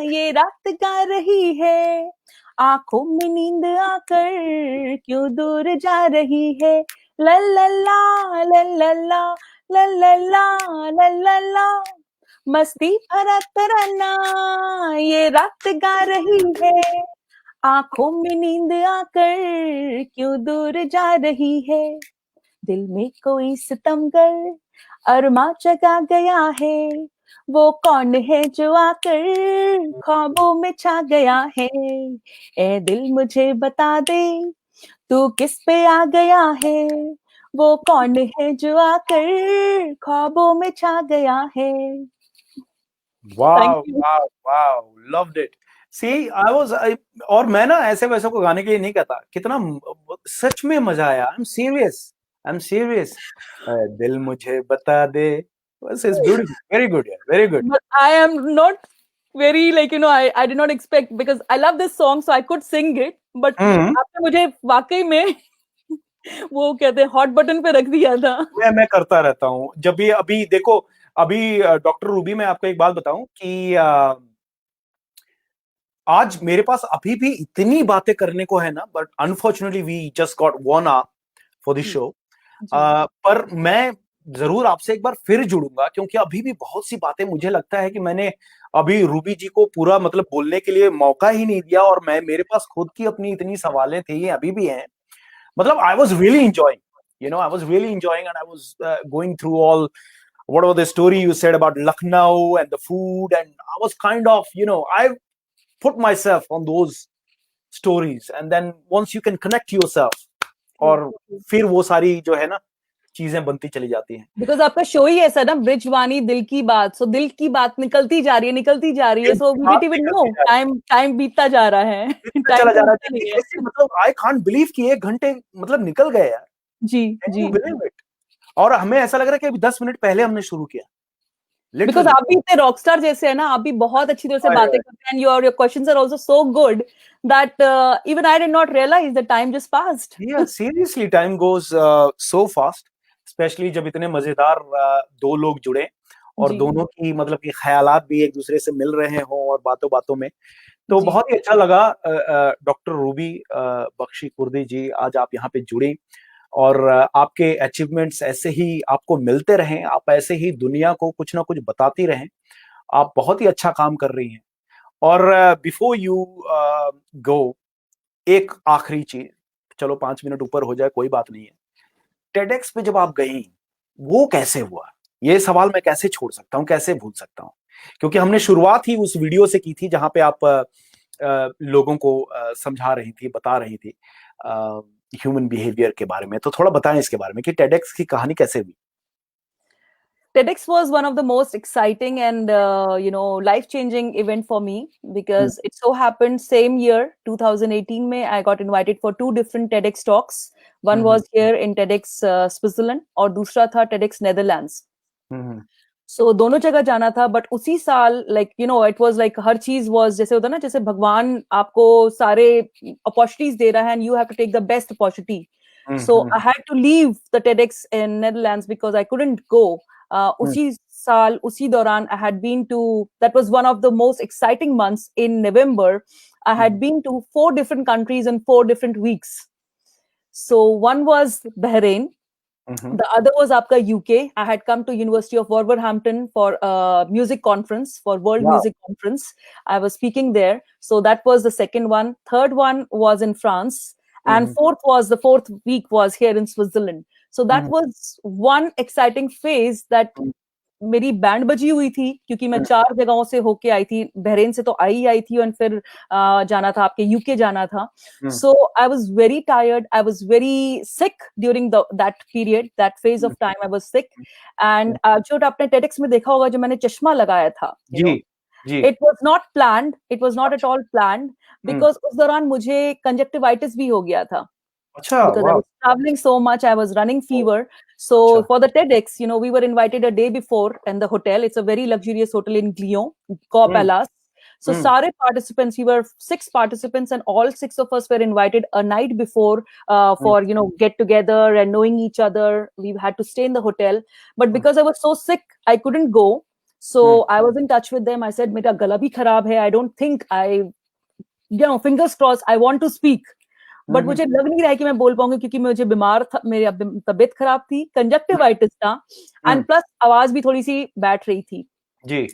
ये रात गा रही है, आंखों में नींद आकर क्यों दूर जा रही है। ला ला ला ला ला ला ला ला ला ला ला ला, मस्ती भरा तराना ये रात गा रही है, आंखों में नींद आकर क्यों दूर जा रही है। दिल में कोई सितमगर अरमा जगा गया है, वो कौन है जो आकर ख्वाबों में छा गया है। ए दिल मुझे बता दे तू किस पे आ गया है, वो कौन है जो आकर ख्वाबों में छा गया है। Wow wow wow, loved it. See I was, और मैं ना ऐसे वैसे को गाने के लिए नहीं कहता, कितना सच में मजा आया। I am serious, I am serious. दिल मुझे बता दे, बस इज ब्यूटीफुल, वेरी गुड यार, very good. But I am not very like I did not expect, because I love this song so I could sing it, but आपने मुझे वाकई में वो कहते हैं हॉट बटन पे रख दिया था। मैं करता रहता हूँ जब भी। अभी देखो, अभी डॉक्टर रूबी, मैं आपको एक बात बताऊं कि आज मेरे पास अभी भी इतनी बातें करने को है ना, but unfortunately we just got 1 hour for this show. पर मैं जरूर आपसे एक बार फिर जुड़ूंगा, क्योंकि अभी भी बहुत सी बातें मुझे लगता है कि मैंने अभी रूबी जी को पूरा मतलब बोलने के लिए मौका ही नहीं दिया, और मेरे पास खुद की अपनी इतनी सवालें थी, ये अभी भी हैं। मतलब I was really enjoying, I was really enjoying, and I was going through all whatever the story you said about Lucknow and the food, and I was kind of, I put myself on those stories, and then once you can connect yourself, और फिर वो सारी जो है ना चीजें बनती चली जाती हैं। बिकॉज आपका शो ही ऐसा ना, ब्रिजवानी दिल की बात, सो दिल की बात निकलती जा रही है, so we didn't even know time बीतता जा रहा है, चला जा रहा है। कैसे, मतलब आई कांट बिलीव कि 1 घंटे मतलब निकल गए यार। जी। और हमें ऐसा लग रहा है कि अभी 10 मिनट पहले हमने शुरू किया। बिकॉज आप भी इतने रॉकस्टार जैसे है ना, आप भी बहुत अच्छी तरह से बातें करते हैं, your questions are also so good that even I did not realise the time just passed. Seriously time goes so fast, specially जब इतने मजेदार 2 लोग जुड़े, और दोनों की मतलब कि ख्यालात भी एक दूसरे से मिल रहे हों, और बातों बातों में तो बहुत ही अच्छा लगा। डॉक्टर रूबी बख्शी कुर्दी जी, आज आप यहाँ पे जुड़ी, और आपके अचीवमेंट्स ऐसे ही आपको मिलते रहें, आप ऐसे ही दुनिया को कुछ ना कुछ बताती रहें। आप बहुत ही अच्छा काम कर रही हैं। और बिफोर यू गो, एक आखिरी चीज, चलो 5 मिनट ऊपर हो जाए कोई बात नहीं है, TEDx पे जब आप गई, वो कैसे हुआ? ये सवाल मैं कैसे छोड़ सकता हूँ, कैसे भूल सकता हूँ? क्योंकि हमने शुरुआत ही उस वीडियो से की थी जहां पे आप लोगों को समझा रही थी, बता रही थी ह्यूमन बिहेवियर के बारे में। तो थोड़ा बताएं इसके बारे में कि TEDx की कहानी कैसे हुई? TEDx was one of the most exciting and life-changing event for me because it so happened same year 2018 में I got invited for two different TEDx talks. One was here in TEDx Switzerland और दूसरा था TEDx Netherlands. So दोनों जगह जाना था, but उसी साल it was like हर चीज was जैसे होता ना, जैसे भगवान आपको सारे opportunities दे रहा है and you have to take the best opportunity. So I had to leave the TEDx in Netherlands because I couldn't go. उसी साल उसी दौरान I had been to, that was one of the most exciting months in November. I had been to 4 different countries in 4 different weeks. So one was Bahrain. The other was आपका UK. I had come to University of Wolverhampton for a music conference, for World Music Conference. I was speaking there. So that was the second one. Third one was in France. And the fourth week was here in Switzerland. So that was one exciting phase that मेरी band बजी हुई थी क्योंकि मैं 4 जगहों से होके आई थी। बहरीन से तो आई थी और फिर जाना था, आपके यूके जाना था। So I was very tired, I was very sick during that period, that phase of time I was sick. And जो आपने टेडेक्स में देखा होगा, जो मैंने चश्मा लगाया था, it was not planned, it was not at all planned, because उस दौरान मुझे कंजक्टिवाइटिस भी हो गया था। Because I was traveling so much, I was running fever. So for the TEDx, we were invited a day before in the hotel. It's a very luxurious hotel in Lyon, Cor Palace. So sare participants, we were 6 participants, and all 6 of us were invited a night before for get together and knowing each other. We had to stay in the hotel, but because I was so sick, I couldn't go. So I was in touch with them. I said, "Mera gala bhi kharab hai. I don't think fingers crossed, I want to speak." But मुझे लग नहीं रहा है कि मैं बोल पाऊंगी क्योंकि मुझे बीमार था, मेरी तबीयत खराब थी, कंजक्टिवाइटिस था, एंड प्लस आवाज भी थोड़ी सी बैठ रही थी जी।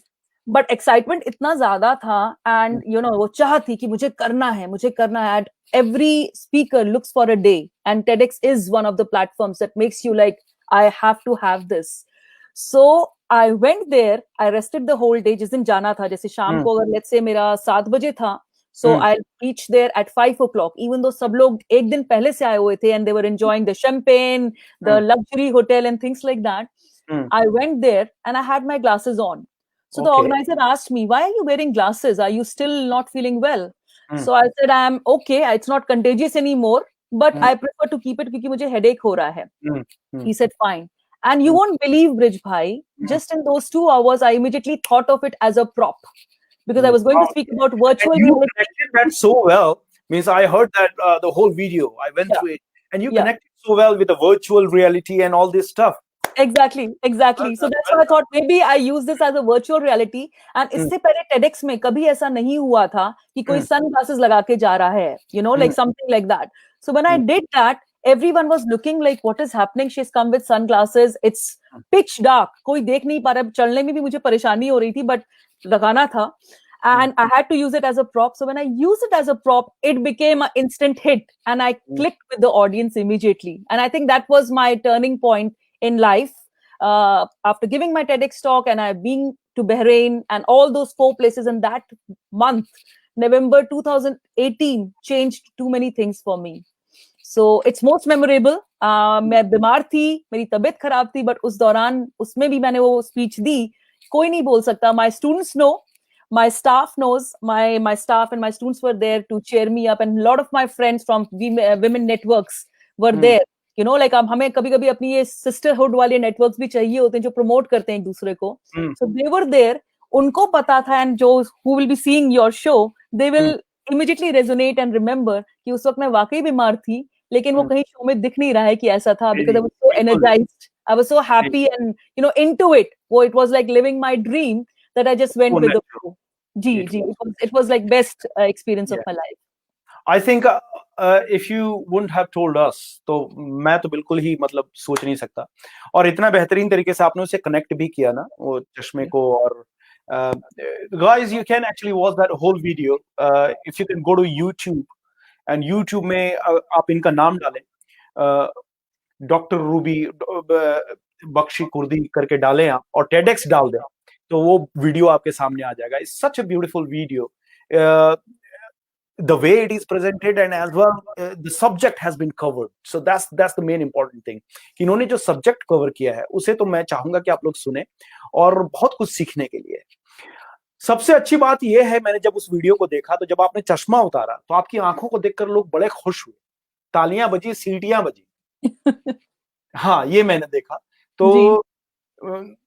बट एक्साइटमेंट इतना ज्यादा था, एंड वो चाह थी कि मुझे करना है, and every speaker looks for a day, and TEDx is one of the platforms that makes you like I have to have this. So I went there, I rested the whole day. जिस दिन जाना था, जैसे शाम को अगर let's say मेरा 7 बजे था, so I reached there at 5 o'clock, even though सब लोग एक दिन पहले से आए हुए थे and they were enjoying the champagne, the luxury hotel and things like that. I went there and I had my glasses on. So the organizer asked me, "Why are you wearing glasses? Are you still not feeling well?" So I said, "I'm okay. It's not contagious anymore, but I prefer to keep it क्योंकि मुझे headache हो रहा है." He said, "Fine." And you won't believe, Brij bhai, just in those 2 hours, I immediately thought of it as a prop. Because I was going to speak about virtual reality. You connected that so well. Means I heard that the whole video. I went through it, and you connected so well with the virtual reality and all this stuff. Exactly. So that's why I thought maybe I use this as a virtual reality. And इससे पहले TEDx में कभी ऐसा नहीं हुआ था कि कोई sunglasses लगा के जा रहा है, like something like that. So when I did that, everyone was looking like, what is happening? She's come with sunglasses. It's pitch dark. कोई देख नहीं पा रहा। चलने में भी मुझे परेशानी हो रही थी, but लगाना था, and I had to use it as a prop. So when I used it as a prop, it became an instant hit, and I clicked with the audience immediately. And I think that was my turning point in life. After giving my TEDx talk and I being to Bahrain and all those 4 places in that month, November 2018 changed too many things for me. So it's most memorable. मैं बीमार थी, मेरी तबीयत खराब थी, but उस दौरान उसमें भी मैंने वो स्पीच दी। कोई नहीं बोल सकता। My students know, my staff knows, my staff and my students were there to cheer me up, and a lot of my friends from women networks were there. Like हमें कभी-कभी अपनी ये sisterhood वाले networks भी चाहिए होते हैं जो promote करते हैं एक दूसरे को। So they were there. उनको पता था, and जो who will be seeing your show, they will immediately resonate and remember कि उस वक्त मैं वाकई बीमार थी, लेकिन वो कहीं शो में दिख नहीं रहा है कि ऐसा था, because I was so energized, I was so happy and into it. It was like living my dream that I just went with the flow. It was like best experience of my life. I think if you wouldn't have told us, तो मैं तो बिल्कुल ही मतलब सोच नहीं सकता। और इतना बेहतरीन तरीके से आपने उसे कनेक्ट भी किया ना, वो चश्मे को। और guys, you can actually watch that whole video if you can go to YouTube, and YouTube में आप इनका नाम डालें, डॉक्टर रूबी बख्शी कुर्दी करके डालें आप और टेडेक्स डाल दें, तो वो वीडियो आपके सामने आ जाएगा. It's such a beautiful video. The way it is presented and as well the subject has been covered, so that's the main important thing कि इन्होंने जो सब्जेक्ट कवर किया है उसे तो मैं चाहूंगा कि आप लोग सुने और बहुत कुछ सीखने के लिए. सबसे अच्छी बात यह है, मैंने जब उस वीडियो को देखा तो जब आपने चश्मा उतारा तो आपकी आंखों को देखकर लोग बड़े खुश हुए, तालियां बजी, सीटियां बजी. हाँ, ये मैंने देखा. तो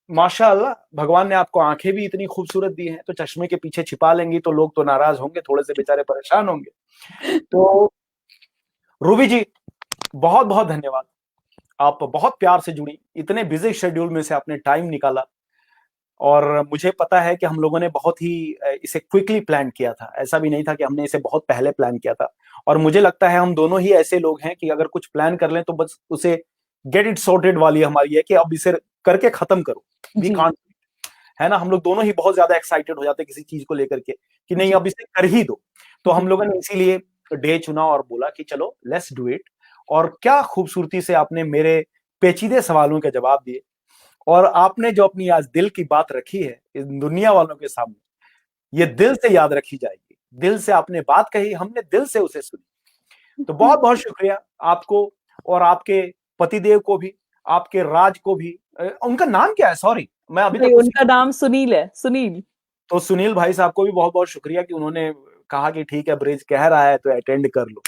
माशाअल्लाह, भगवान ने आपको आंखें भी इतनी खूबसूरत दी हैं, तो चश्मे के पीछे छिपा लेंगी तो लोग तो नाराज होंगे, थोड़े से बेचारे परेशान होंगे. तो रूबी जी, बहुत बहुत धन्यवाद. आप बहुत प्यार से जुड़ी, इतने बिजी शेड्यूल में से आपने टाइम निकाला और मुझे पता है कि हम लोगों ने बहुत ही इसे क्विकली प्लान किया था. ऐसा भी नहीं था कि हमने इसे बहुत पहले प्लान किया था. और मुझे लगता है हम दोनों ही ऐसे लोग हैं कि अगर कुछ प्लान कर लें तो बस उसे गेट इट सॉर्टेड वाली हमारी है कि अब इसे करके खत्म करो. वी कांट, है ना. हम लोग दोनों ही बहुत ज्यादा एक्साइटेड हो जाते हैं किसी चीज को लेकर के कि नहीं अब इसे कर ही दो. तो हम लोगों ने इसीलिए डे चुना और बोला कि चलो लेट्स डू इट. और क्या खूबसूरती से आपने मेरे पेचीदे सवालों के जवाब दिए और आपने जो अपनी आज दिल की बात रखी है इस दुनिया वालों के सामने, ये दिल से याद रखी जाएगी. दिल से आपने बात कही, हमने दिल से उसे सुनी. तो बहुत बहुत शुक्रिया आपको और आपके पतिदेव को भी, आपके राज को भी. उनका नाम क्या है? सॉरी, मैं अभी तक उनका नाम सुनील है, सुनील. तो सुनील भाई साहब को भी बहुत बहुत शुक्रिया कि उन्होंने कहा कि ठीक है ब्रिज कह रहा है तो अटेंड कर लो,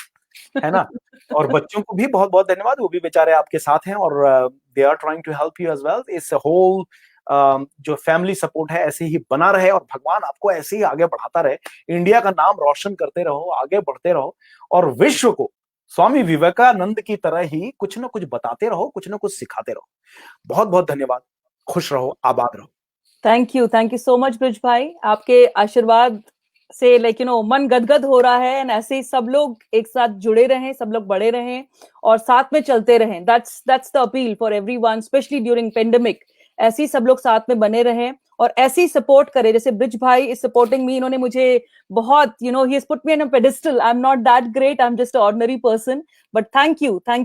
है ना. और बच्चों को भी बहुत बहुत धन्यवाद, वो भी बेचारे आपके साथ हैं और they are trying to help you as well. इस होल जो फैमिली सपोर्ट है ऐसे ही बना रहे और भगवान आपको ऐसे ही आगे बढ़ाता रहे. इंडिया का नाम रोशन करते रहो, आगे बढ़ते रहो और विश्व को स्वामी विवेकानंद की तरह ही कुछ ना कुछ बताते रहो, कुछ ना कुछ सिखाते रहो. बहुत बहुत धन्यवाद. खुश रहो, आबाद रहो. Thank you so much bridge भाई. आपके आशीर्वाद से मन गदगद हो रहा है एंड ऐसे ही सब लोग एक साथ जुड़े रहें, सब लोग बड़े रहें और साथ में चलते रहें. That's the appeal for everyone, specially during pandemic. ऐसे ही सब लोग साथ में बने रहें और ऐसे ही सपोर्ट करें जैसे ब्रिज भाई इज सपोर्टिंग मी. इन्होंने मुझे बहुत he has put me on a pedestal. I am not that great, I am just a ordinary person, but thank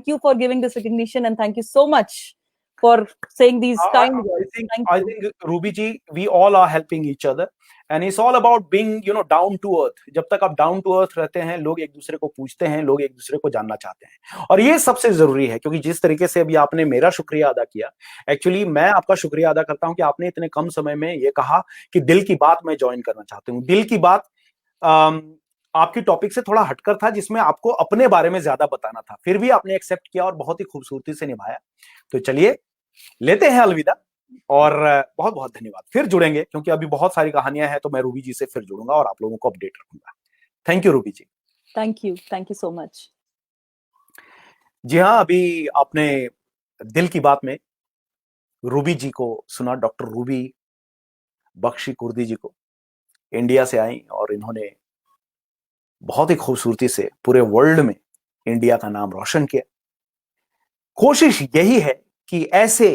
you for giving this recognition and thank you so much for saying these kind words. I think Ruby ji, we all are helping each other and it's all about being down to earth. जब तक आप down to earth रहते हैं, लोग एक दूसरे को पूछते हैं, लोग एक दूसरे को जानना चाहते हैं और ये सबसे जरूरी है. क्योंकि जिस तरीके से अभी आपने मेरा शुक्रिया अदा किया, एक्चुअली मैं आपका शुक्रिया अदा करता हूं कि आपने इतने कम समय में ये कहा कि दिल की बात मैं ज्वाइन करना चाहती हूँ. दिल की बात आपकी टॉपिक से थोड़ा हटकर था जिसमें आपको अपने बारे में ज्यादा बताना था, फिर भी आपने एक्सेप्ट किया और बहुत ही खूबसूरती से निभाया. तो चलिए लेते हैं अलविदा और बहुत बहुत धन्यवाद. फिर जुड़ेंगे क्योंकि अभी बहुत सारी कहानियां हैं, तो मैं रूबी जी से फिर जुड़ूंगा और आप लोगों को अपडेट रखूंगा. Thank you Ruby ji. Thank you so much. जी हाँ, अभी आपने दिल की बात में रूबी जी को सुना, डॉक्टर रूबी बख्शी कुर्दी जी को. इंडिया से आई और इन्होंने बहुत ही खूबसूरती से पूरे वर्ल्ड में इंडिया का नाम रोशन किया. कोशिश यही है कि ऐसे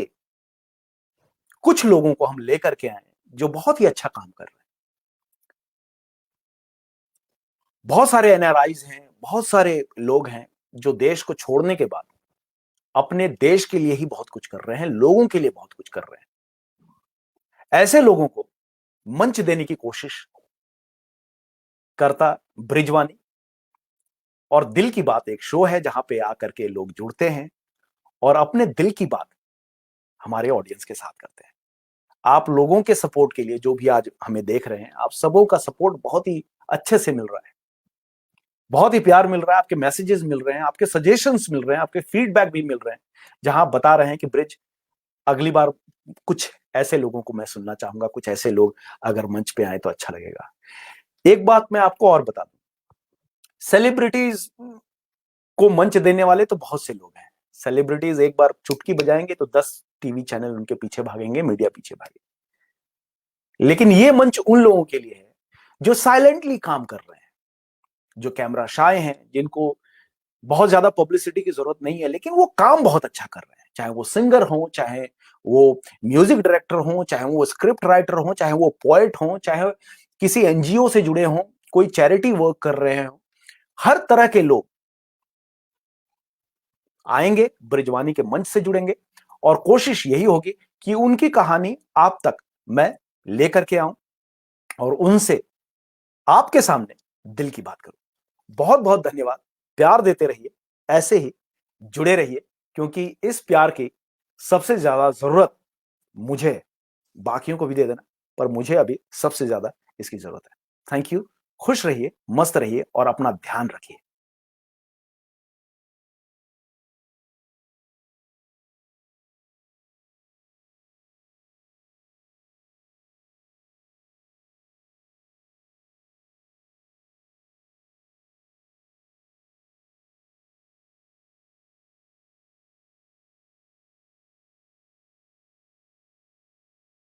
कुछ लोगों को हम लेकर के आए जो बहुत ही अच्छा काम कर रहे हैं. बहुत सारे एनआरआईज हैं, बहुत सारे लोग हैं जो देश को छोड़ने के बाद अपने देश के लिए ही बहुत कुछ कर रहे हैं, लोगों के लिए बहुत कुछ कर रहे हैं. ऐसे लोगों को मंच देने की कोशिश करता ब्रिजवानी और दिल की बात एक शो है जहां पे आकर के लोग जुड़ते हैं और अपने दिल की बात हमारे ऑडियंस के साथ करते हैं. आप लोगों के सपोर्ट के लिए जो भी आज हमें देख रहे हैं, आप सबों का सपोर्ट बहुत ही अच्छे से मिल रहा है, बहुत ही प्यार मिल रहा है, आपके मैसेजेस मिल रहे हैं, आपके सजेशंस मिल रहे हैं, आपके फीडबैक भी मिल रहे हैं जहां आप बता रहे हैं कि ब्रिज अगली बार कुछ ऐसे लोगों को मैं सुनना चाहूंगा, कुछ ऐसे लोग अगर मंच पे आए तो अच्छा लगेगा. एक बात मैं आपको और बता दूं, सेलिब्रिटीज को मंच देने वाले तो बहुत से लोग हैं. सेलिब्रिटीज एक बार चुटकी बजाएंगे तो 10 टीवी चैनल उनके पीछे भागेंगे, मीडिया पीछे भागेंगे. लेकिन ये मंच उन लोगों के लिए है जो साइलेंटली काम कर रहे हैं, जो कैमरा शाय हैं, जिनको बहुत ज्यादा पब्लिसिटी की जरूरत नहीं है लेकिन वो काम बहुत अच्छा कर रहे हैं. चाहे वो सिंगर हो, चाहे वो म्यूजिक डायरेक्टर हो, चाहे वो स्क्रिप्ट राइटर हो, चाहे वो पोएट हो, चाहे किसी एनजीओ से जुड़े हों, कोई चैरिटी वर्क कर रहे हो, हर तरह के लोग आएंगे, ब्रिजवानी के मंच से जुड़ेंगे और कोशिश यही होगी कि उनकी कहानी आप तक मैं लेकर के आऊं और उनसे आपके सामने दिल की बात करूं। बहुत बहुत धन्यवाद। प्यार देते रहिए, ऐसे ही जुड़े रहिए, क्योंकि इस प्यार की सबसे ज्यादा जरूरत मुझे है। बाकियों को भी दे देना, पर मुझे अभी सबसे ज्यादा इसकी जरूरत है। Thank you. खुश रहिए, मस्त रहिए और अपना ध्यान रखिए।